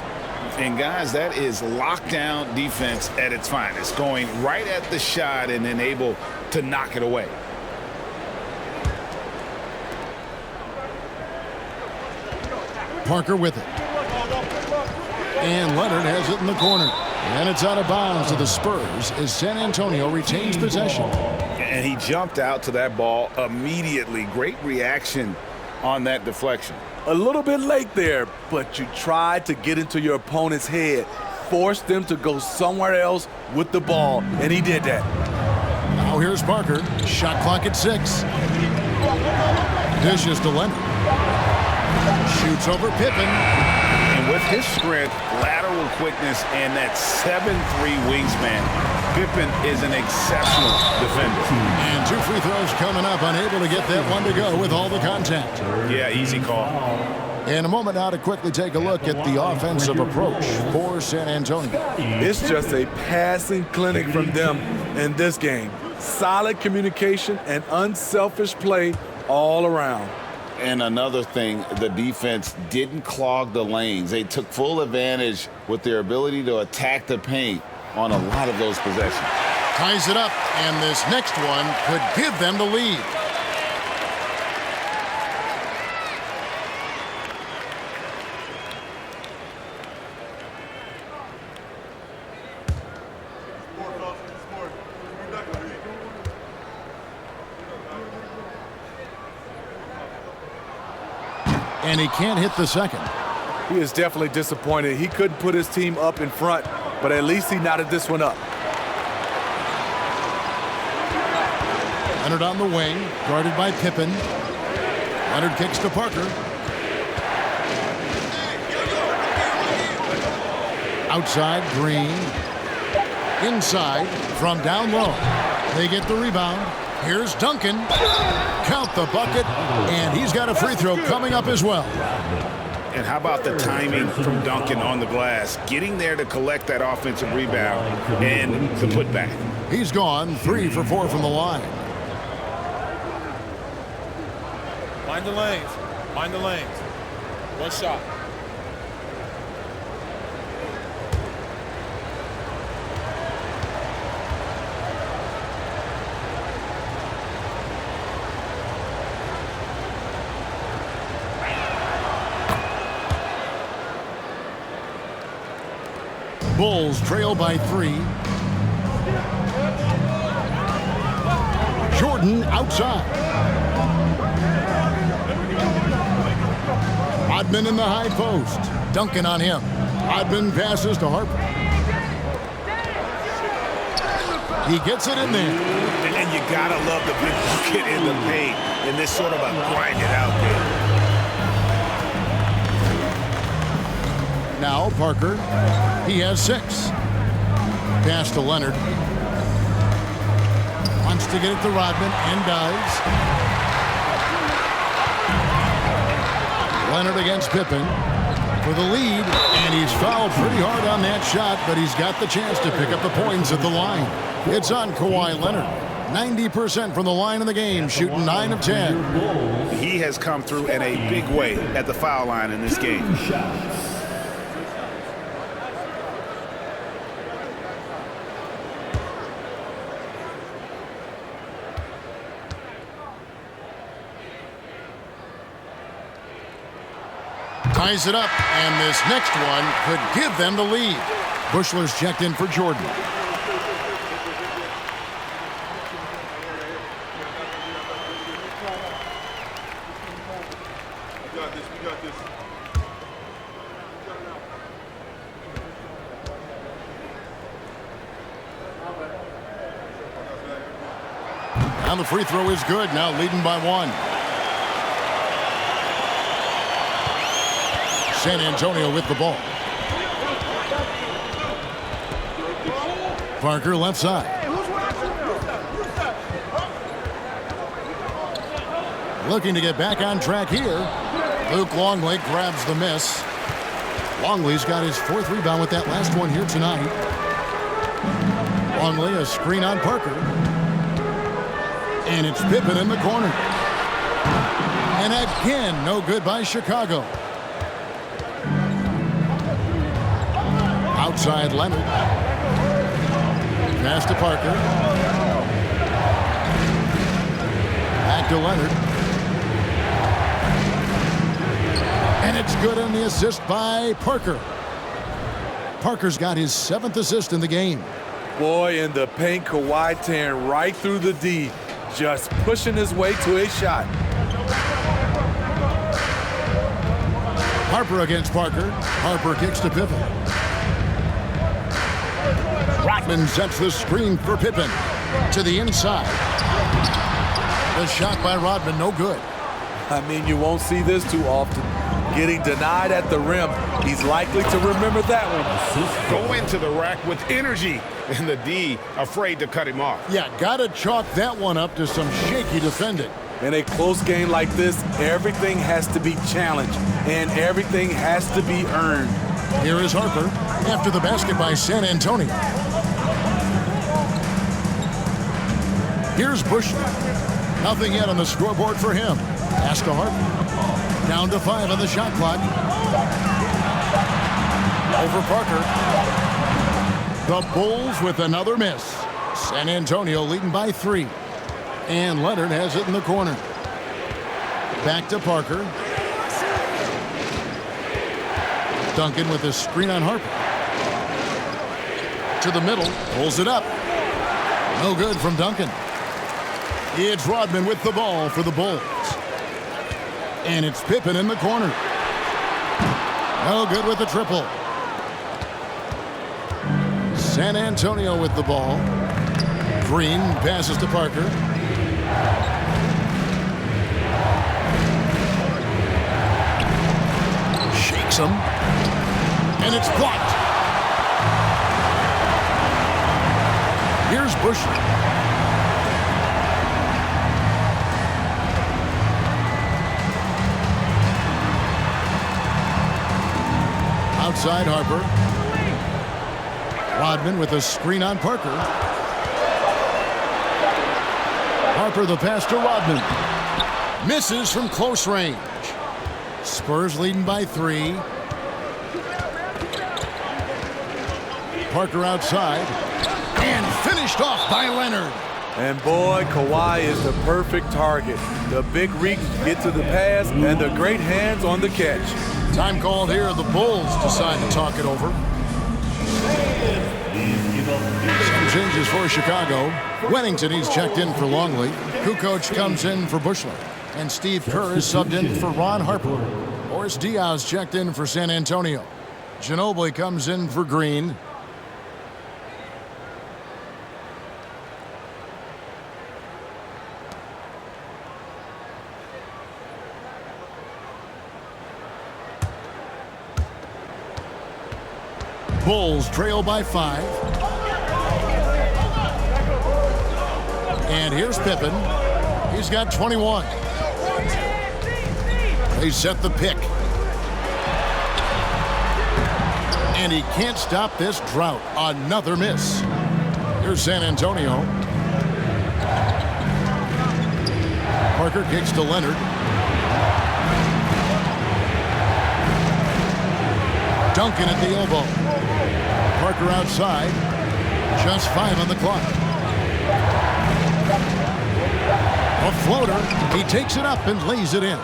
And guys, that is lockdown defense at its finest. Going right at the shot and then able to knock it away. Parker with it. And Leonard has it in the corner. And it's out of bounds to the Spurs as San Antonio retains possession. And he jumped out to that ball immediately. Great reaction on that deflection. A little bit late there, but you tried to get into your opponent's head, force them to go somewhere else with the ball, and he did that. Now here's Parker. Shot clock at 6. Dishes to Leonard. Shoots over Pippen. And with his strength, lateral quickness, and that 7'3" wingspan, Pippen is an exceptional defender. And 2 free throws coming up, unable to get that one to go with all the contact. Yeah, easy call. In a moment now to quickly take a look at the offensive approach for San Antonio. It's just a passing clinic from them in this game. Solid communication and unselfish play all around. And another thing, the defense didn't clog the lanes. They took full advantage with their ability to attack the paint on a lot of those possessions. Ties it up, and this next one could give them the lead. And he can't hit the second. He is definitely disappointed. He couldn't put his team up in front, but at least he knotted this one up. Leonard on the wing, guarded by Pippen. Leonard kicks to Parker. Outside, Green. Inside, from down low. They get the rebound. Here's Duncan. Count the bucket, and he's got a free throw coming up as well. And how about the timing from Duncan on the glass, getting there to collect that offensive rebound and the putback. He's gone 3 for 4 from the line. Mind the lanes. Mind the lanes. One shot. Bulls trail by 3. Jordan outside. Rodman in the high post. Duncan on him. Rodman passes to Harper. He gets it in there. And you gotta love the big bucket in the paint in this sort of a grind it out game. Now Parker. He has 6. Pass to Leonard. Wants to get it to Rodman and does. Leonard against Pippen for the lead, and he's fouled pretty hard on that shot, but he's got the chance to pick up the points at the line. It's on Kawhi Leonard. 90% from the line in the game, shooting 9 of 10. He has come through in a big way at the foul line in this game. Ties it up, and this next one could give them the lead. Bushler's checked in for Jordan. We got this. We got this. And the free throw is good, now leading by 1. San Antonio with the ball. Parker left side. Looking to get back on track here. Luke Longley grabs the miss. Longley's got his 4th rebound with that last one here tonight. Longley, a screen on Parker. And it's Pippen in the corner. And again, no good by Chicago. Outside Leonard. Pass to Parker. Back to Leonard. And it's good on the assist by Parker. Parker's got his 7th assist in the game. Boy, in the paint, Kawhi tearing right through the D, just pushing his way to a shot. Harper against Parker. Harper kicks to Pippen. Rodman sets the screen for Pippen. To the inside. The shot by Rodman, no good. I mean, you won't see this too often. Getting denied at the rim. He's likely to remember that one. Go into the rack with energy, and the D afraid to cut him off. Yeah, gotta chalk that one up to some shaky defending. In a close game like this, everything has to be challenged, and everything has to be earned. Here is Harper after the basket by San Antonio. Here's Bushler. Nothing yet on the scoreboard for him. Pass to Harper. Down to 5 on the shot clock. Over Parker. The Bulls with another miss. San Antonio leading by 3. And Leonard has it in the corner. Back to Parker. Duncan with a screen on Harper. To the middle. Pulls it up. No good from Duncan. It's Rodman with the ball for the Bulls. And it's Pippen in the corner. No good with the triple. San Antonio with the ball. Green passes to Parker. Shakes him. And it's blocked. Here's Bushler. Outside Harper. Rodman with a screen on Parker. Harper the pass to Rodman. Misses from close range. Spurs leading by 3. Parker outside. And finished off by Leonard. And boy, Kawhi is the perfect target. The big reach to get to the pass and the great hands on the catch. Time called here. The Bulls decide to talk it over. Some changes for Chicago. Wennington, he's checked in for Longley. Kukoc comes in for Bushler. And Steve Kerr is subbed in for Ron Harper. Boris Diaz checked in for San Antonio. Ginobili comes in for Green. Bulls trail by 5. And here's Pippen. He's got 21. They set the pick. And he can't stop this drought. Another miss. Here's San Antonio. Parker kicks to Leonard. Duncan at the elbow. Parker outside. Just 5 on the clock. A floater. He takes it up and lays it in.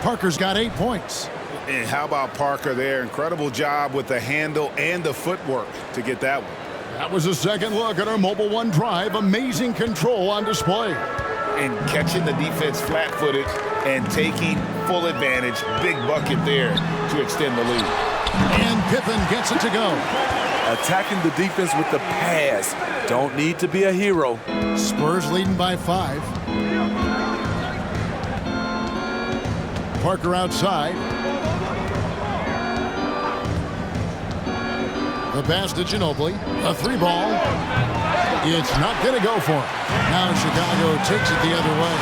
Parker's got 8 points. And how about Parker there? Incredible job with the handle and the footwork to get that one. That was a second look at our Mobile One drive. Amazing control on display. And catching the defense flat-footed and taking full advantage. Big bucket there to extend the lead. And Pippen gets it to go. Attacking the defense with the pass. Don't need to be a hero. Spurs leading by 5. Parker outside. The pass to Ginobili. A 3-ball. It's not going to go for him. Now Chicago takes it the other way.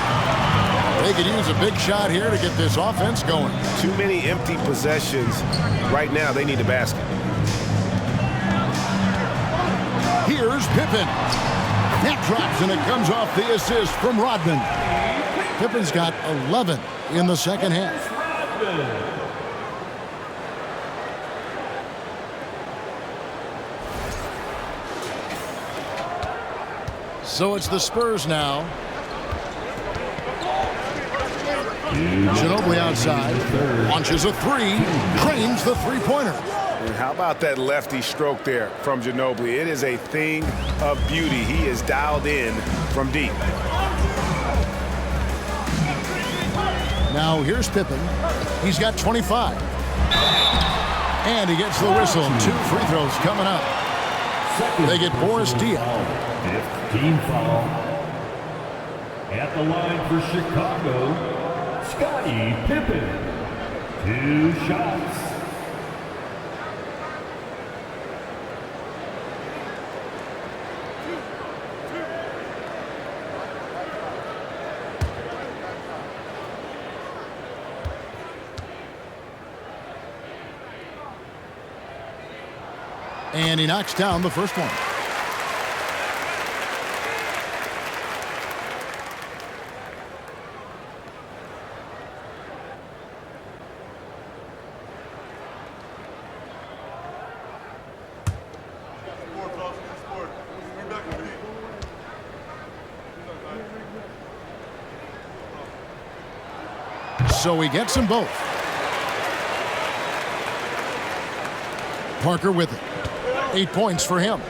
They could use a big shot here to get this offense going. Too many empty possessions. Right now, they need a basket. Here's Pippen. That drops, and it comes off the assist from Rodman. Pippen's got 11 in the second half. So it's the Spurs now. Ginobili outside. Launches a 3. Drains the 3-pointer. And how about that lefty stroke there from Ginobili? It is a thing of beauty. He is dialed in from deep. Now here's Pippen. He's got 25. And he gets the whistle. 2 free throws coming up. They get Boris Diaw. 15 foul. At the line for Chicago, Scottie Pippen. 2 shots. And he knocks down the first one. So he gets them both. Parker with it. 8 points for him.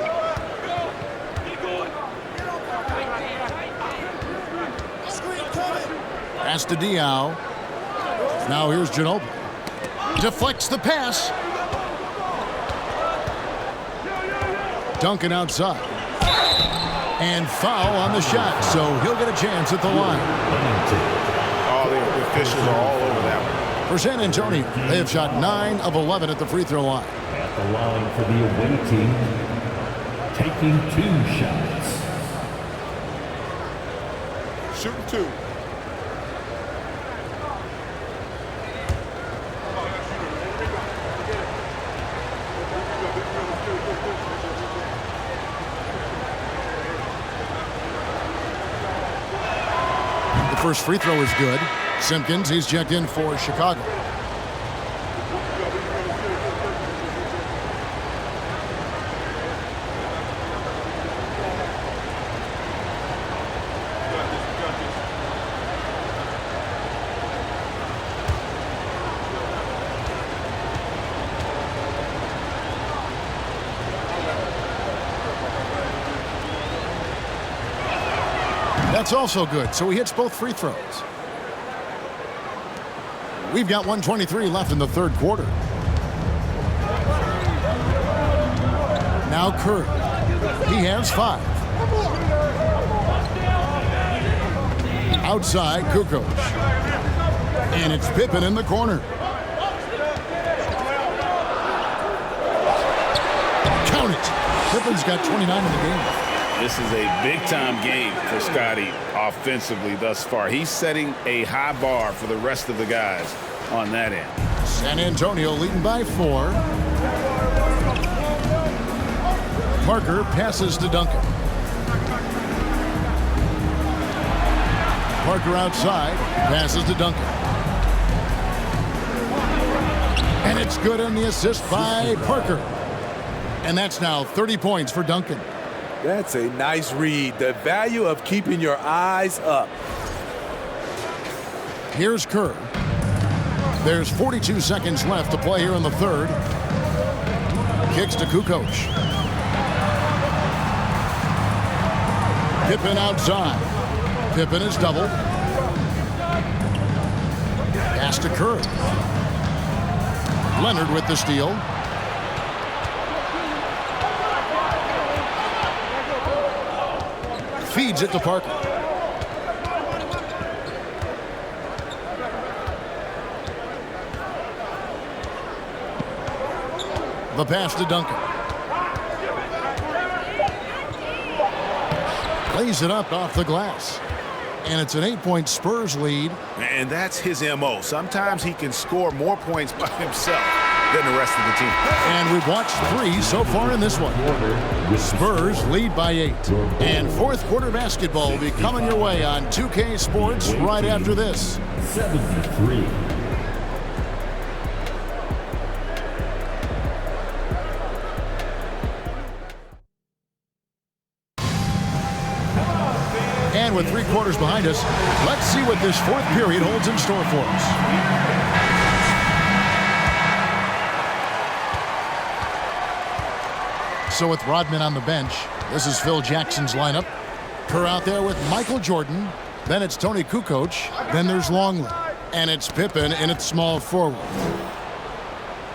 Pass to Diaw. Now here's Ginobili. Deflects the pass. Duncan outside. And foul on the shot, so he'll get a chance at the line. Oh, the officials are all over that one. For San Antonio, they have shot 9 of 11 at the free throw line. At the line for the away team, taking 2 shots. Shooting 2. The first free throw is good. Simpkins, he's checked in for Chicago. That's also good, so he hits both free throws. We've got 1:23 left in the third quarter. Now Curry. He has 5. Outside, Kukoc. And it's Pippen in the corner. Count it. Pippen's got 29 in the game. This is a big-time game for Scottie offensively thus far. He's setting a high bar for the rest of the guys on that end. San Antonio leading by 4. Parker passes to Duncan. Parker outside, passes to Duncan. And it's good on the assist by Parker. And that's now 30 points for Duncan. That's a nice read. The value of keeping your eyes up. Here's Kerr. There's 42 seconds left to play here in the third. Kicks to Kukoc. Pippen outside. Pippen is doubled. Pass to Kerr. Leonard with the steal. Feeds it to Parker. The pass to Duncan. Lays it up off the glass. And it's an 8-point Spurs lead. And that's his MO. Sometimes he can score more points by himself than the rest of the team. And we've watched 3 so far in this one. Spurs lead by 8. And fourth quarter basketball will be coming your way on 2K Sports right after this. 73. And with 3 quarters behind us, let's see what this fourth period holds in store for us. So with Rodman on the bench, this is Phil Jackson's lineup. Kerr out there with Michael Jordan. Then it's Tony Kukoc. Then there's Longley. And it's Pippen in its small forward.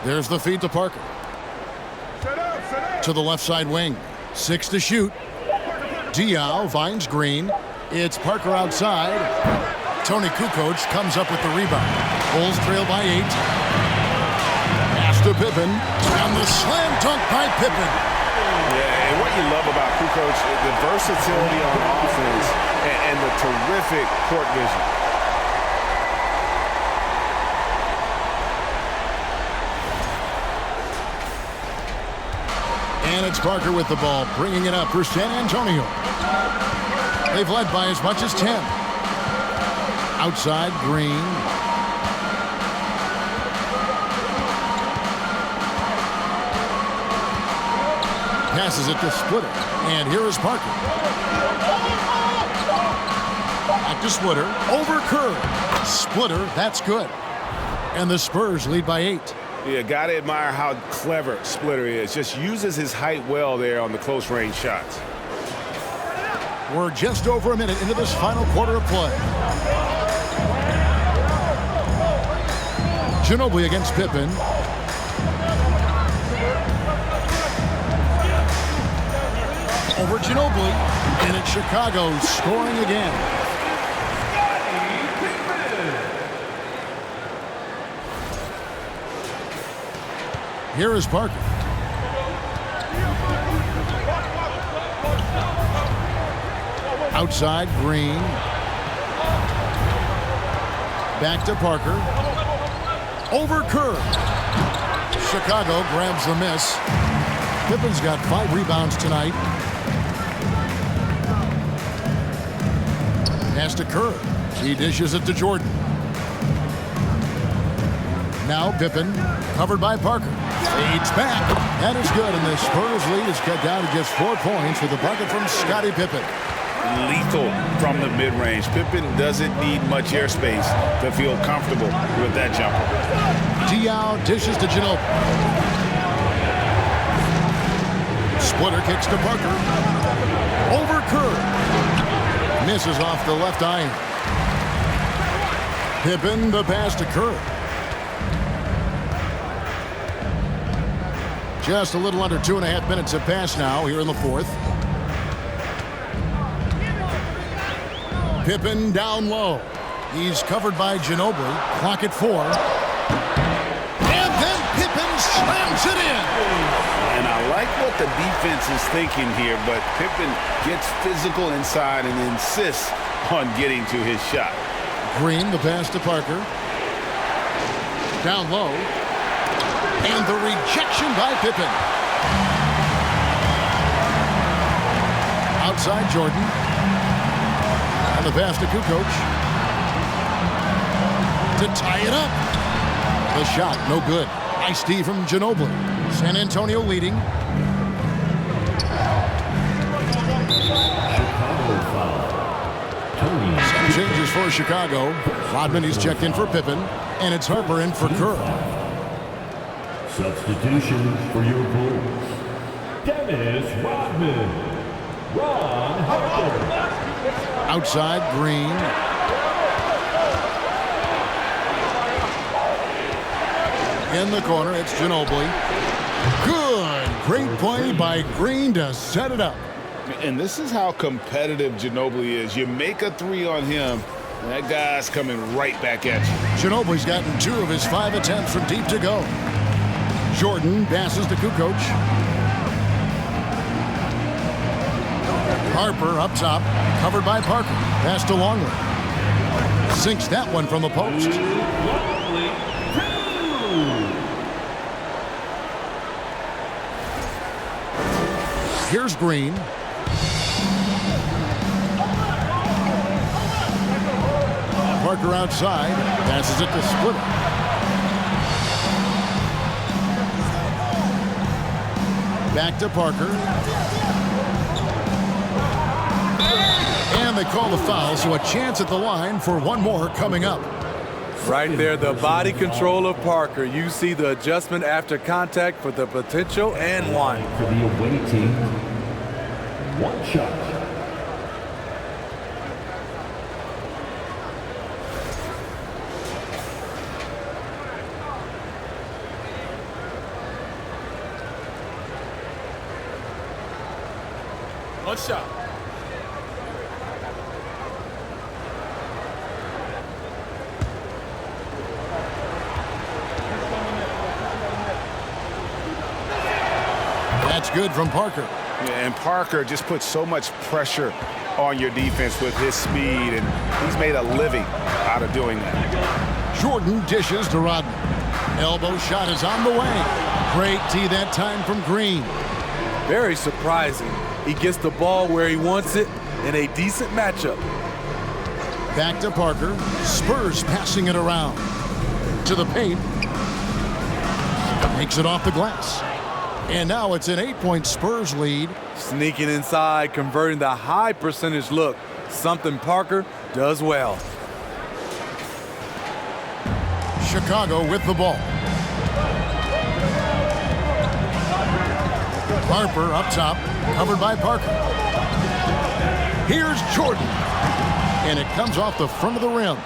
There's the feed to Parker. To the left side wing. 6 to shoot. Diaw finds Green. It's Parker outside. Tony Kukoc comes up with the rebound. Bulls trail by 8. Pass to Pippen. And the slam dunk by Pippen. Yeah, and what you love about Kukoc is the versatility on offense and the terrific court vision. And it's Parker with the ball, bringing it up for San Antonio. They've led by as much as 10. Outside, Green. Passes it to Splitter. And here is Parker. Back to Splitter. Over Kerr. Splitter, that's good. And the Spurs lead by 8. Yeah, gotta admire how clever Splitter is. Just uses his height well there on the close-range shots. We're just over a minute into this final quarter of play. Ginobili against Pippen. Over Ginobili. And it's Chicago scoring again. Here is Parker. Outside, Green. Back to Parker. Over Kerr. Chicago grabs the miss. Pippen's got 5 rebounds tonight. Pass to Kerr. He dishes it to Jordan. Now Pippen, covered by Parker. Fades back. That is good, and the Spurs lead is cut down to just 4 points with a bucket from Scottie Pippen. Lethal from the mid-range. Pippen doesn't need much airspace to feel comfortable with that jumper. Diaw dishes to Ginobili. Splitter kicks to Parker. Over Kerr. Misses off the left iron. Pippen, the pass to Kerr. Just a little under 2.5 minutes have passed now here in the fourth. Pippen down low. He's covered by Ginobili. Clock at 4. And then Pippen slams it in. And I like what the defense is thinking here, but Pippen gets physical inside and insists on getting to his shot. Green, the pass to Parker. Down low. And the rejection by Pippen. Outside Jordan. And the pass to Kukoc. To tie it up. The shot, no good. Nice D from Ginobili. San Antonio leading. Chicago foul. Tony. Some changes for Chicago. Rodman is checked in for Pippen. And it's Harper in for Kerr. Substitution for your Bulls. Dennis Rodman. Ron Harper. Outside, Green. In the corner, it's Ginobili. Good. Great play by Green to set it up. And this is how competitive Ginobili is. You make a 3 on him, and that guy's coming right back at you. Ginobili's gotten 2 of his 5 attempts from deep to go. Jordan passes to Kukoc. Harper up top, covered by Parker. Pass to Longley. Sinks that one from the post. Here's Green. Parker outside, passes it to Splitter. Back to Parker. And they call the foul, so a chance at the line for one more coming up. Right there, the body control of Parker. You see the adjustment after contact for the potential and one. For the away team, 1 shot. One shot. That's good from Parker. Yeah, and Parker just puts so much pressure on your defense with his speed, and he's made a living out of doing that. Jordan dishes to Rodman. Elbow shot is on the way. Great D that time from Green. Very surprising. He gets the ball where he wants it in a decent matchup. Back to Parker. Spurs passing it around. To the paint. Makes it off the glass. And now it's an 8-point Spurs lead. Sneaking inside, converting the high percentage look. Something Parker does well. Chicago with the ball. Harper up top, covered by Parker. Here's Jordan. And it comes off the front of the rim.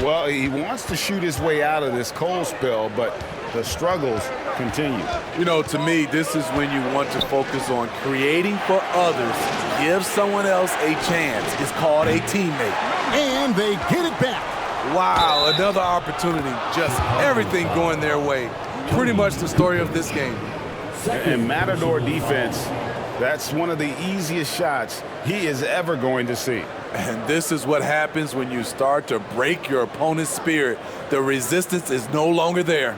Well, he wants to shoot his way out of this cold spell, but the struggles continue. You know, to me, this is when you want to focus on creating for others. Give someone else a chance. It's called a teammate. And they get it back. Wow, another opportunity. Just everything going their way. Pretty much the story of this game. And Matador defense, that's one of the easiest shots he is ever going to see. And this is what happens when you start to break your opponent's spirit. The resistance is no longer there.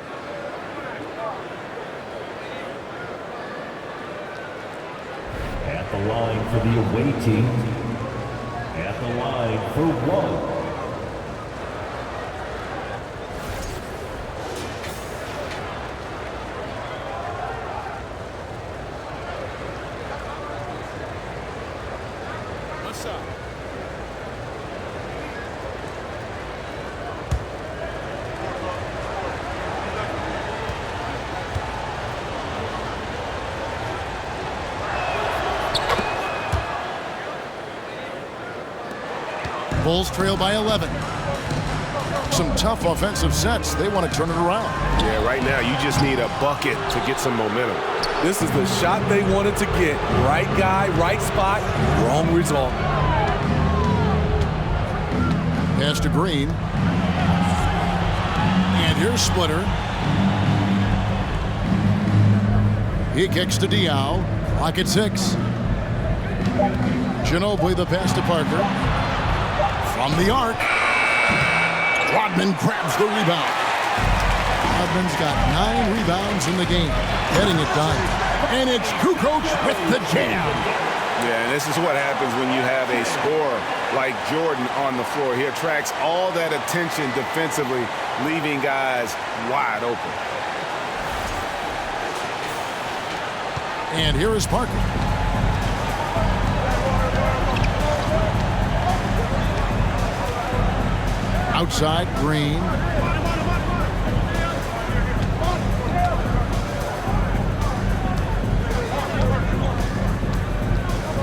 At the line for the away team. At the line for one. Bulls trail by 11. Some tough offensive sets. They want to turn it around. Yeah, right now you just need a bucket to get some momentum. This is the shot they wanted to get. Right guy, right spot, wrong result. Pass to Green. And here's Splitter. He kicks to Diaw. Clock at 6. Ginobili the pass to Parker. From the arc. Rodman grabs the rebound. Rodman's got 9 rebounds in the game. Getting it done. And it's Kukoc with the jam. Yeah, and this is what happens when you have a scorer like Jordan on the floor. He attracts all that attention defensively, leaving guys wide open. And here is Parker. Outside, Green.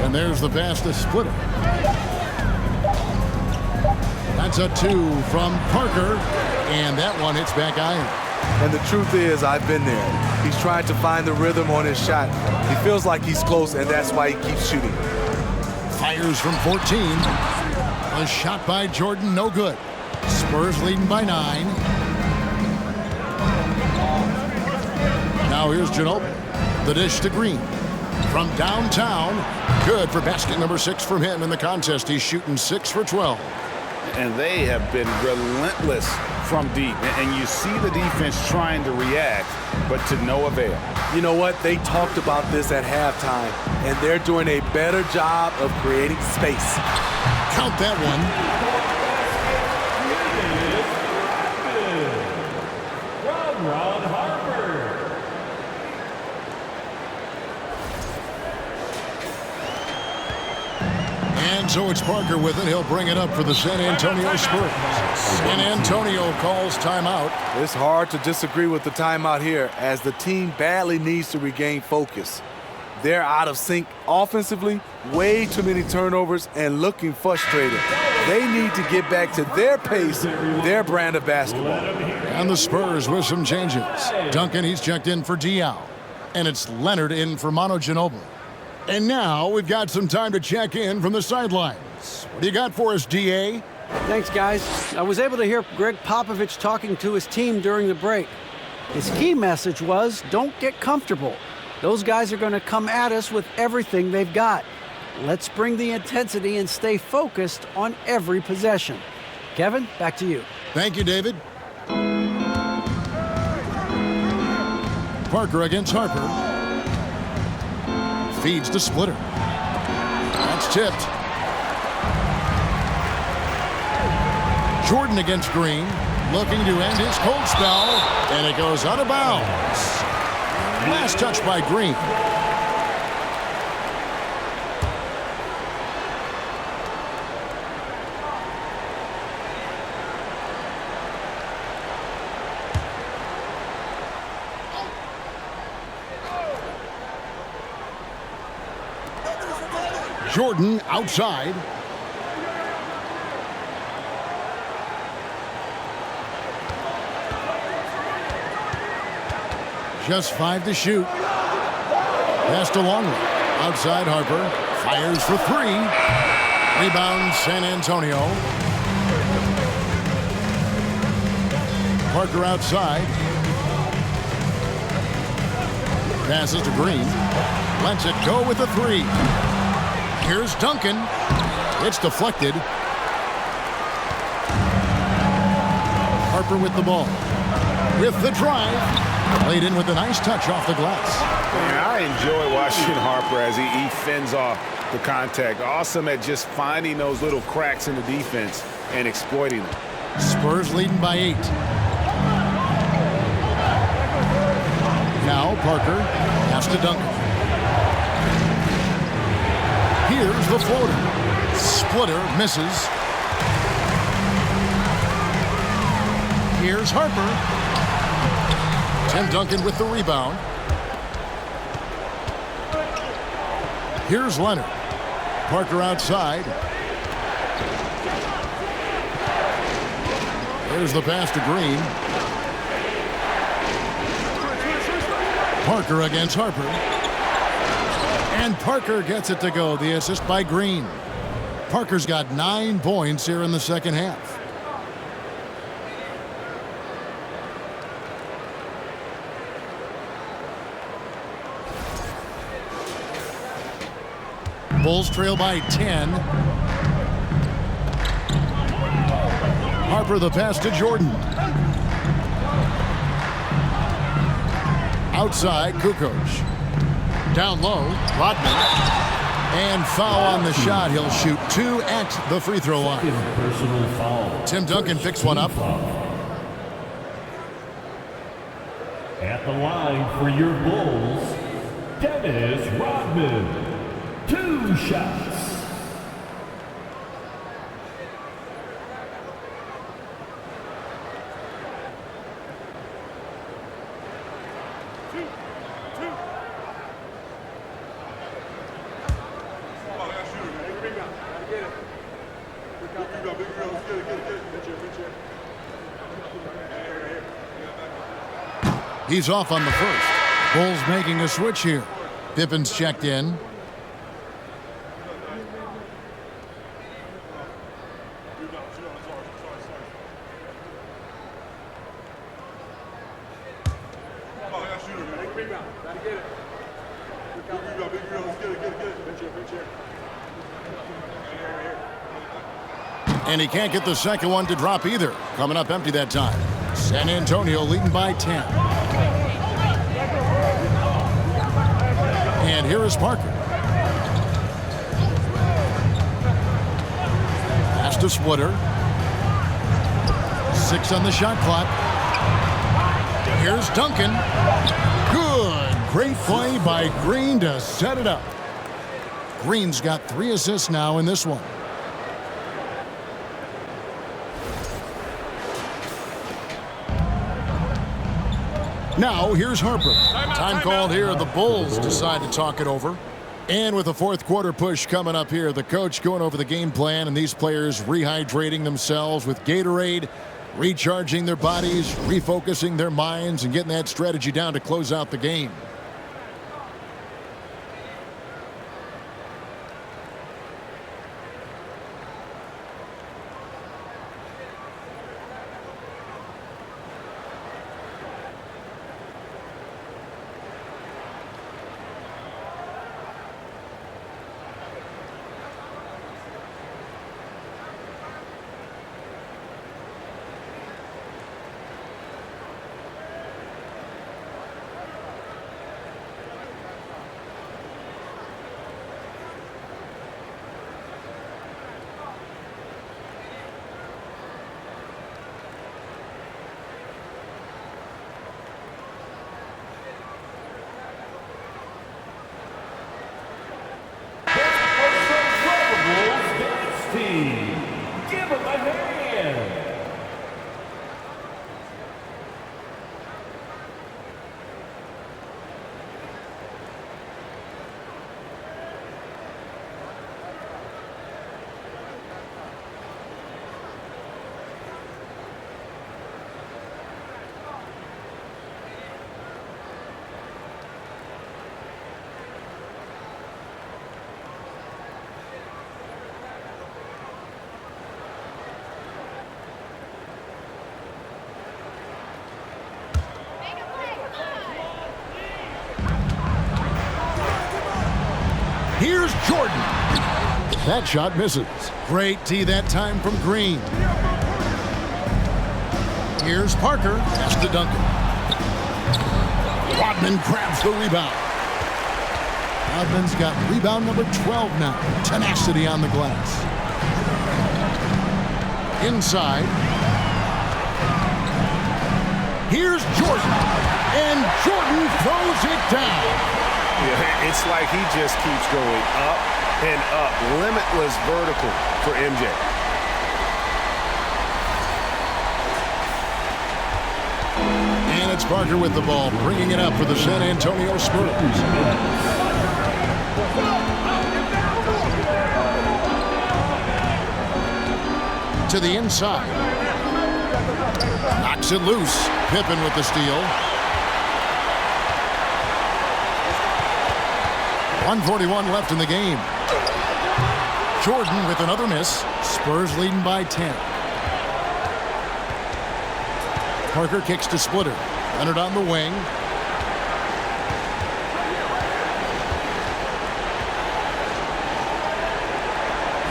And there's the pass to Splitter. That's a 2 from Parker. And that one hits back iron. And the truth is, I've been there. He's trying to find the rhythm on his shot. He feels like he's close, and that's why he keeps shooting. Fires from 14. A shot by Jordan, no good. Spurs leading by 9. Now here's Ginobili. The dish to Green. From downtown. Good for basket number 6 from him in the contest. He's shooting 6 for 12. And they have been relentless from deep. And you see the defense trying to react, but to no avail. You know what? They talked about this at halftime, and they're doing a better job of creating space. Count that one. And so it's Parker with it. He'll bring it up for the San Antonio Spurs. San Antonio calls timeout. It's hard to disagree with the timeout here, as the team badly needs to regain focus. They're out of sync offensively, way too many turnovers, and looking frustrated. They need to get back to their pace, their brand of basketball. And the Spurs with some changes. Duncan, he's checked in for Diaw. And it's Leonard in for Manu Ginobili. And now we've got some time to check in from the sidelines. What do you got for us, DA? Thanks, guys. I was able to hear Greg Popovich talking to his team during the break. His key message was, don't get comfortable. Those guys are going to come at us with everything they've got. Let's bring the intensity and stay focused on every possession. Kevin, back to you. Thank you, David. Parker against Harper. Feeds to Splitter. That's tipped. Jordan against Green. Looking to end his cold spell. And it goes out of bounds. Last touch by Green. Jordan outside. Just 5 to shoot. Pass to Longley. Outside Harper. Fires for 3. Rebound San Antonio. Parker outside. Passes to Green. Lets it go with a 3. Here's Duncan. It's deflected. Harper with the ball. With the drive. Laid in with a nice touch off the glass. Yeah, I enjoy watching Harper as he fends off the contact. Awesome at just finding those little cracks in the defense and exploiting them. Spurs leading by 8. Now Parker has to Duncan. Here's the floater. Splitter misses. Here's Harper. Tim Duncan with the rebound. Here's Leonard. Parker outside. There's the pass to Green. Parker against Harper. And Parker gets it to go. The assist by Green. Parker's got 9 points here in the second half. Bulls trail by 10. Harper the pass to Jordan. Outside, Kukoc. Down low, Rodman. And foul on the shot. He'll shoot 2 at the free throw line. Personal foul. Tim Duncan picks one up. At the line for your Bulls, Dennis Rodman. 2 shots. He's off on the first. Bulls making a switch here. Pippen's checked in. And he can't get the second one to drop either. Coming up empty that time. San Antonio leading by 10. And here is Parker. Pass to Splitter. 6 on the shot clock. Here's Duncan. Good. Great play by Green to set it up. Green's got 3 assists now in this one. Now, here's Harper. Time called here. The Bulls decide to talk it over. And with the fourth quarter push coming up here, the coach going over the game plan and these players rehydrating themselves with Gatorade, recharging their bodies, refocusing their minds, and getting that strategy down to close out the game. Here's Jordan. That shot misses. Great tee that time from Green. Here's Parker. Pass to Duncan. Rodman grabs the rebound. Rodman's got rebound number 12 now. Tenacity on the glass. Inside. Here's Jordan. And Jordan throws it down. Yeah, it's like he just keeps going up and up. Limitless vertical for MJ. And it's Parker with the ball, bringing it up for the San Antonio Spurs. To the inside. Knocks it loose. Pippen with the steal. 1:41 left in the game. Jordan with another miss. Spurs leading by 10. Parker kicks to Splitter. Leonard on the wing.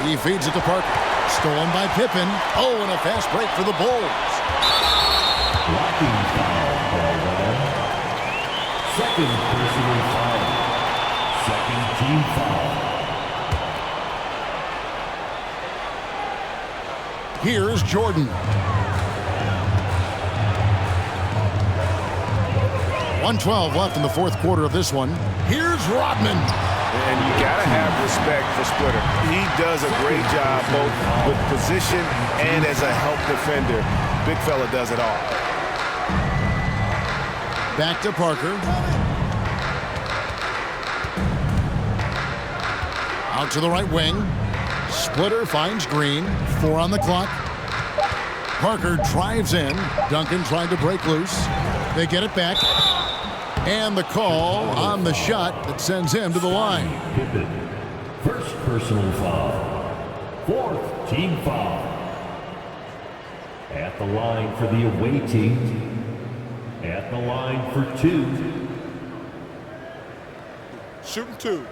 He feeds it to Parker. Stolen by Pippen. Oh, and a fast break for the Bulls. Blocking foul called on. Second personal foul. Second team foul. Here is Jordan. 1:12 left in the fourth quarter of this one. Here's Rodman. And you got to have respect for Splitter. He does a great job both with position and as a help defender. Big fella does it all. Back to Parker. Out to the right wing. Splitter finds Green. 4 on the clock. Parker drives in. Duncan trying to break loose. They get it back. And the call on the shot that sends him to the line. Pippen. First personal foul. Fourth team foul. At the line for the away team. At the line for 2. Shooting 2.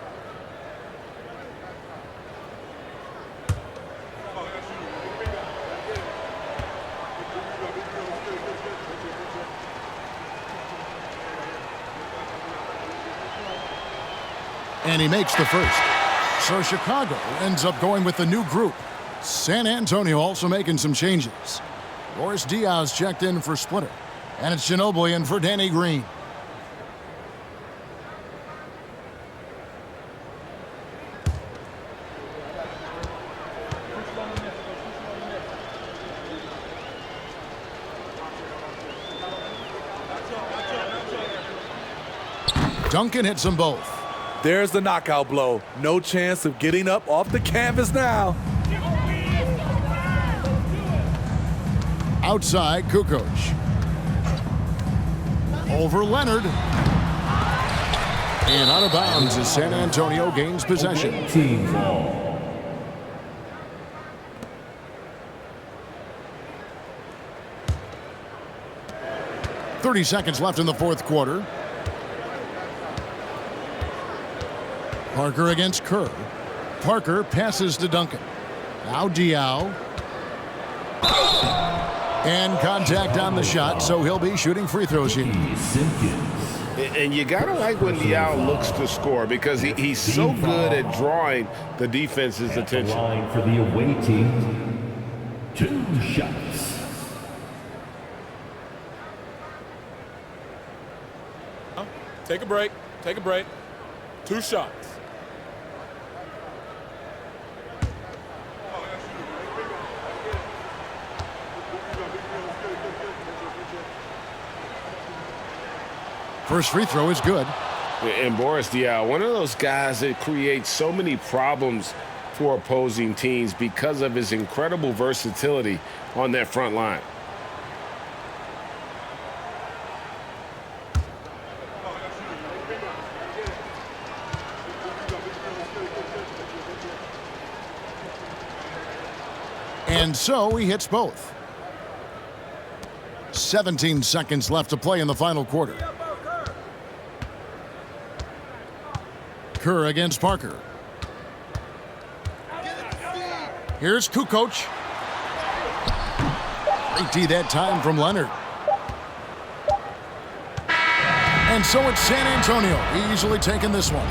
And he makes the first. So Chicago ends up going with the new group. San Antonio also making some changes. Boris Diaz checked in for Splitter. And it's Ginobili in for Danny Green. Duncan hits them both. There's the knockout blow. No chance of getting up off the canvas now. Outside, Kukoc. Over Leonard. And out of bounds as San Antonio gains possession. Team ball. 30 seconds left in the fourth quarter. Parker against Kerr. Parker passes to Duncan. Now Diaw. And contact on the shot, so he'll be shooting free throws here. And you got to like when Diaw looks to score because he's so good at drawing the defense's attention. The line for the away team. 2 shots. Take a break. Take a break. 2 shots. First free throw is good. And Boris Diaw, one of those guys that creates so many problems for opposing teams because of his incredible versatility on that front line. And so he hits both. 17 seconds left to play in the final quarter. Kerr against Parker. Here's Kukoc. Great D that time from Leonard. And so it's San Antonio easily taking this one.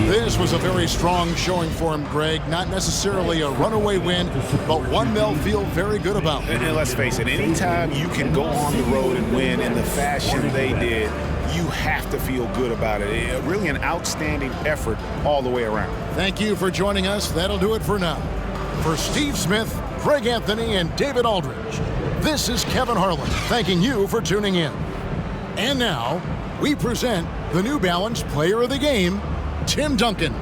This was a very strong showing for him, Greg. Not necessarily a runaway win, but one they'll feel very good about. And let's face it, anytime you can go on the road and win in the fashion they did, you have to feel good about it. Really an outstanding effort all the way around. Thank you for joining us. That'll do it for now. For Steve Smith, Greg Anthony, and David Aldridge, this is Kevin Harlan thanking you for tuning in. And now, we present the New Balance Player of the Game, Tim Duncan.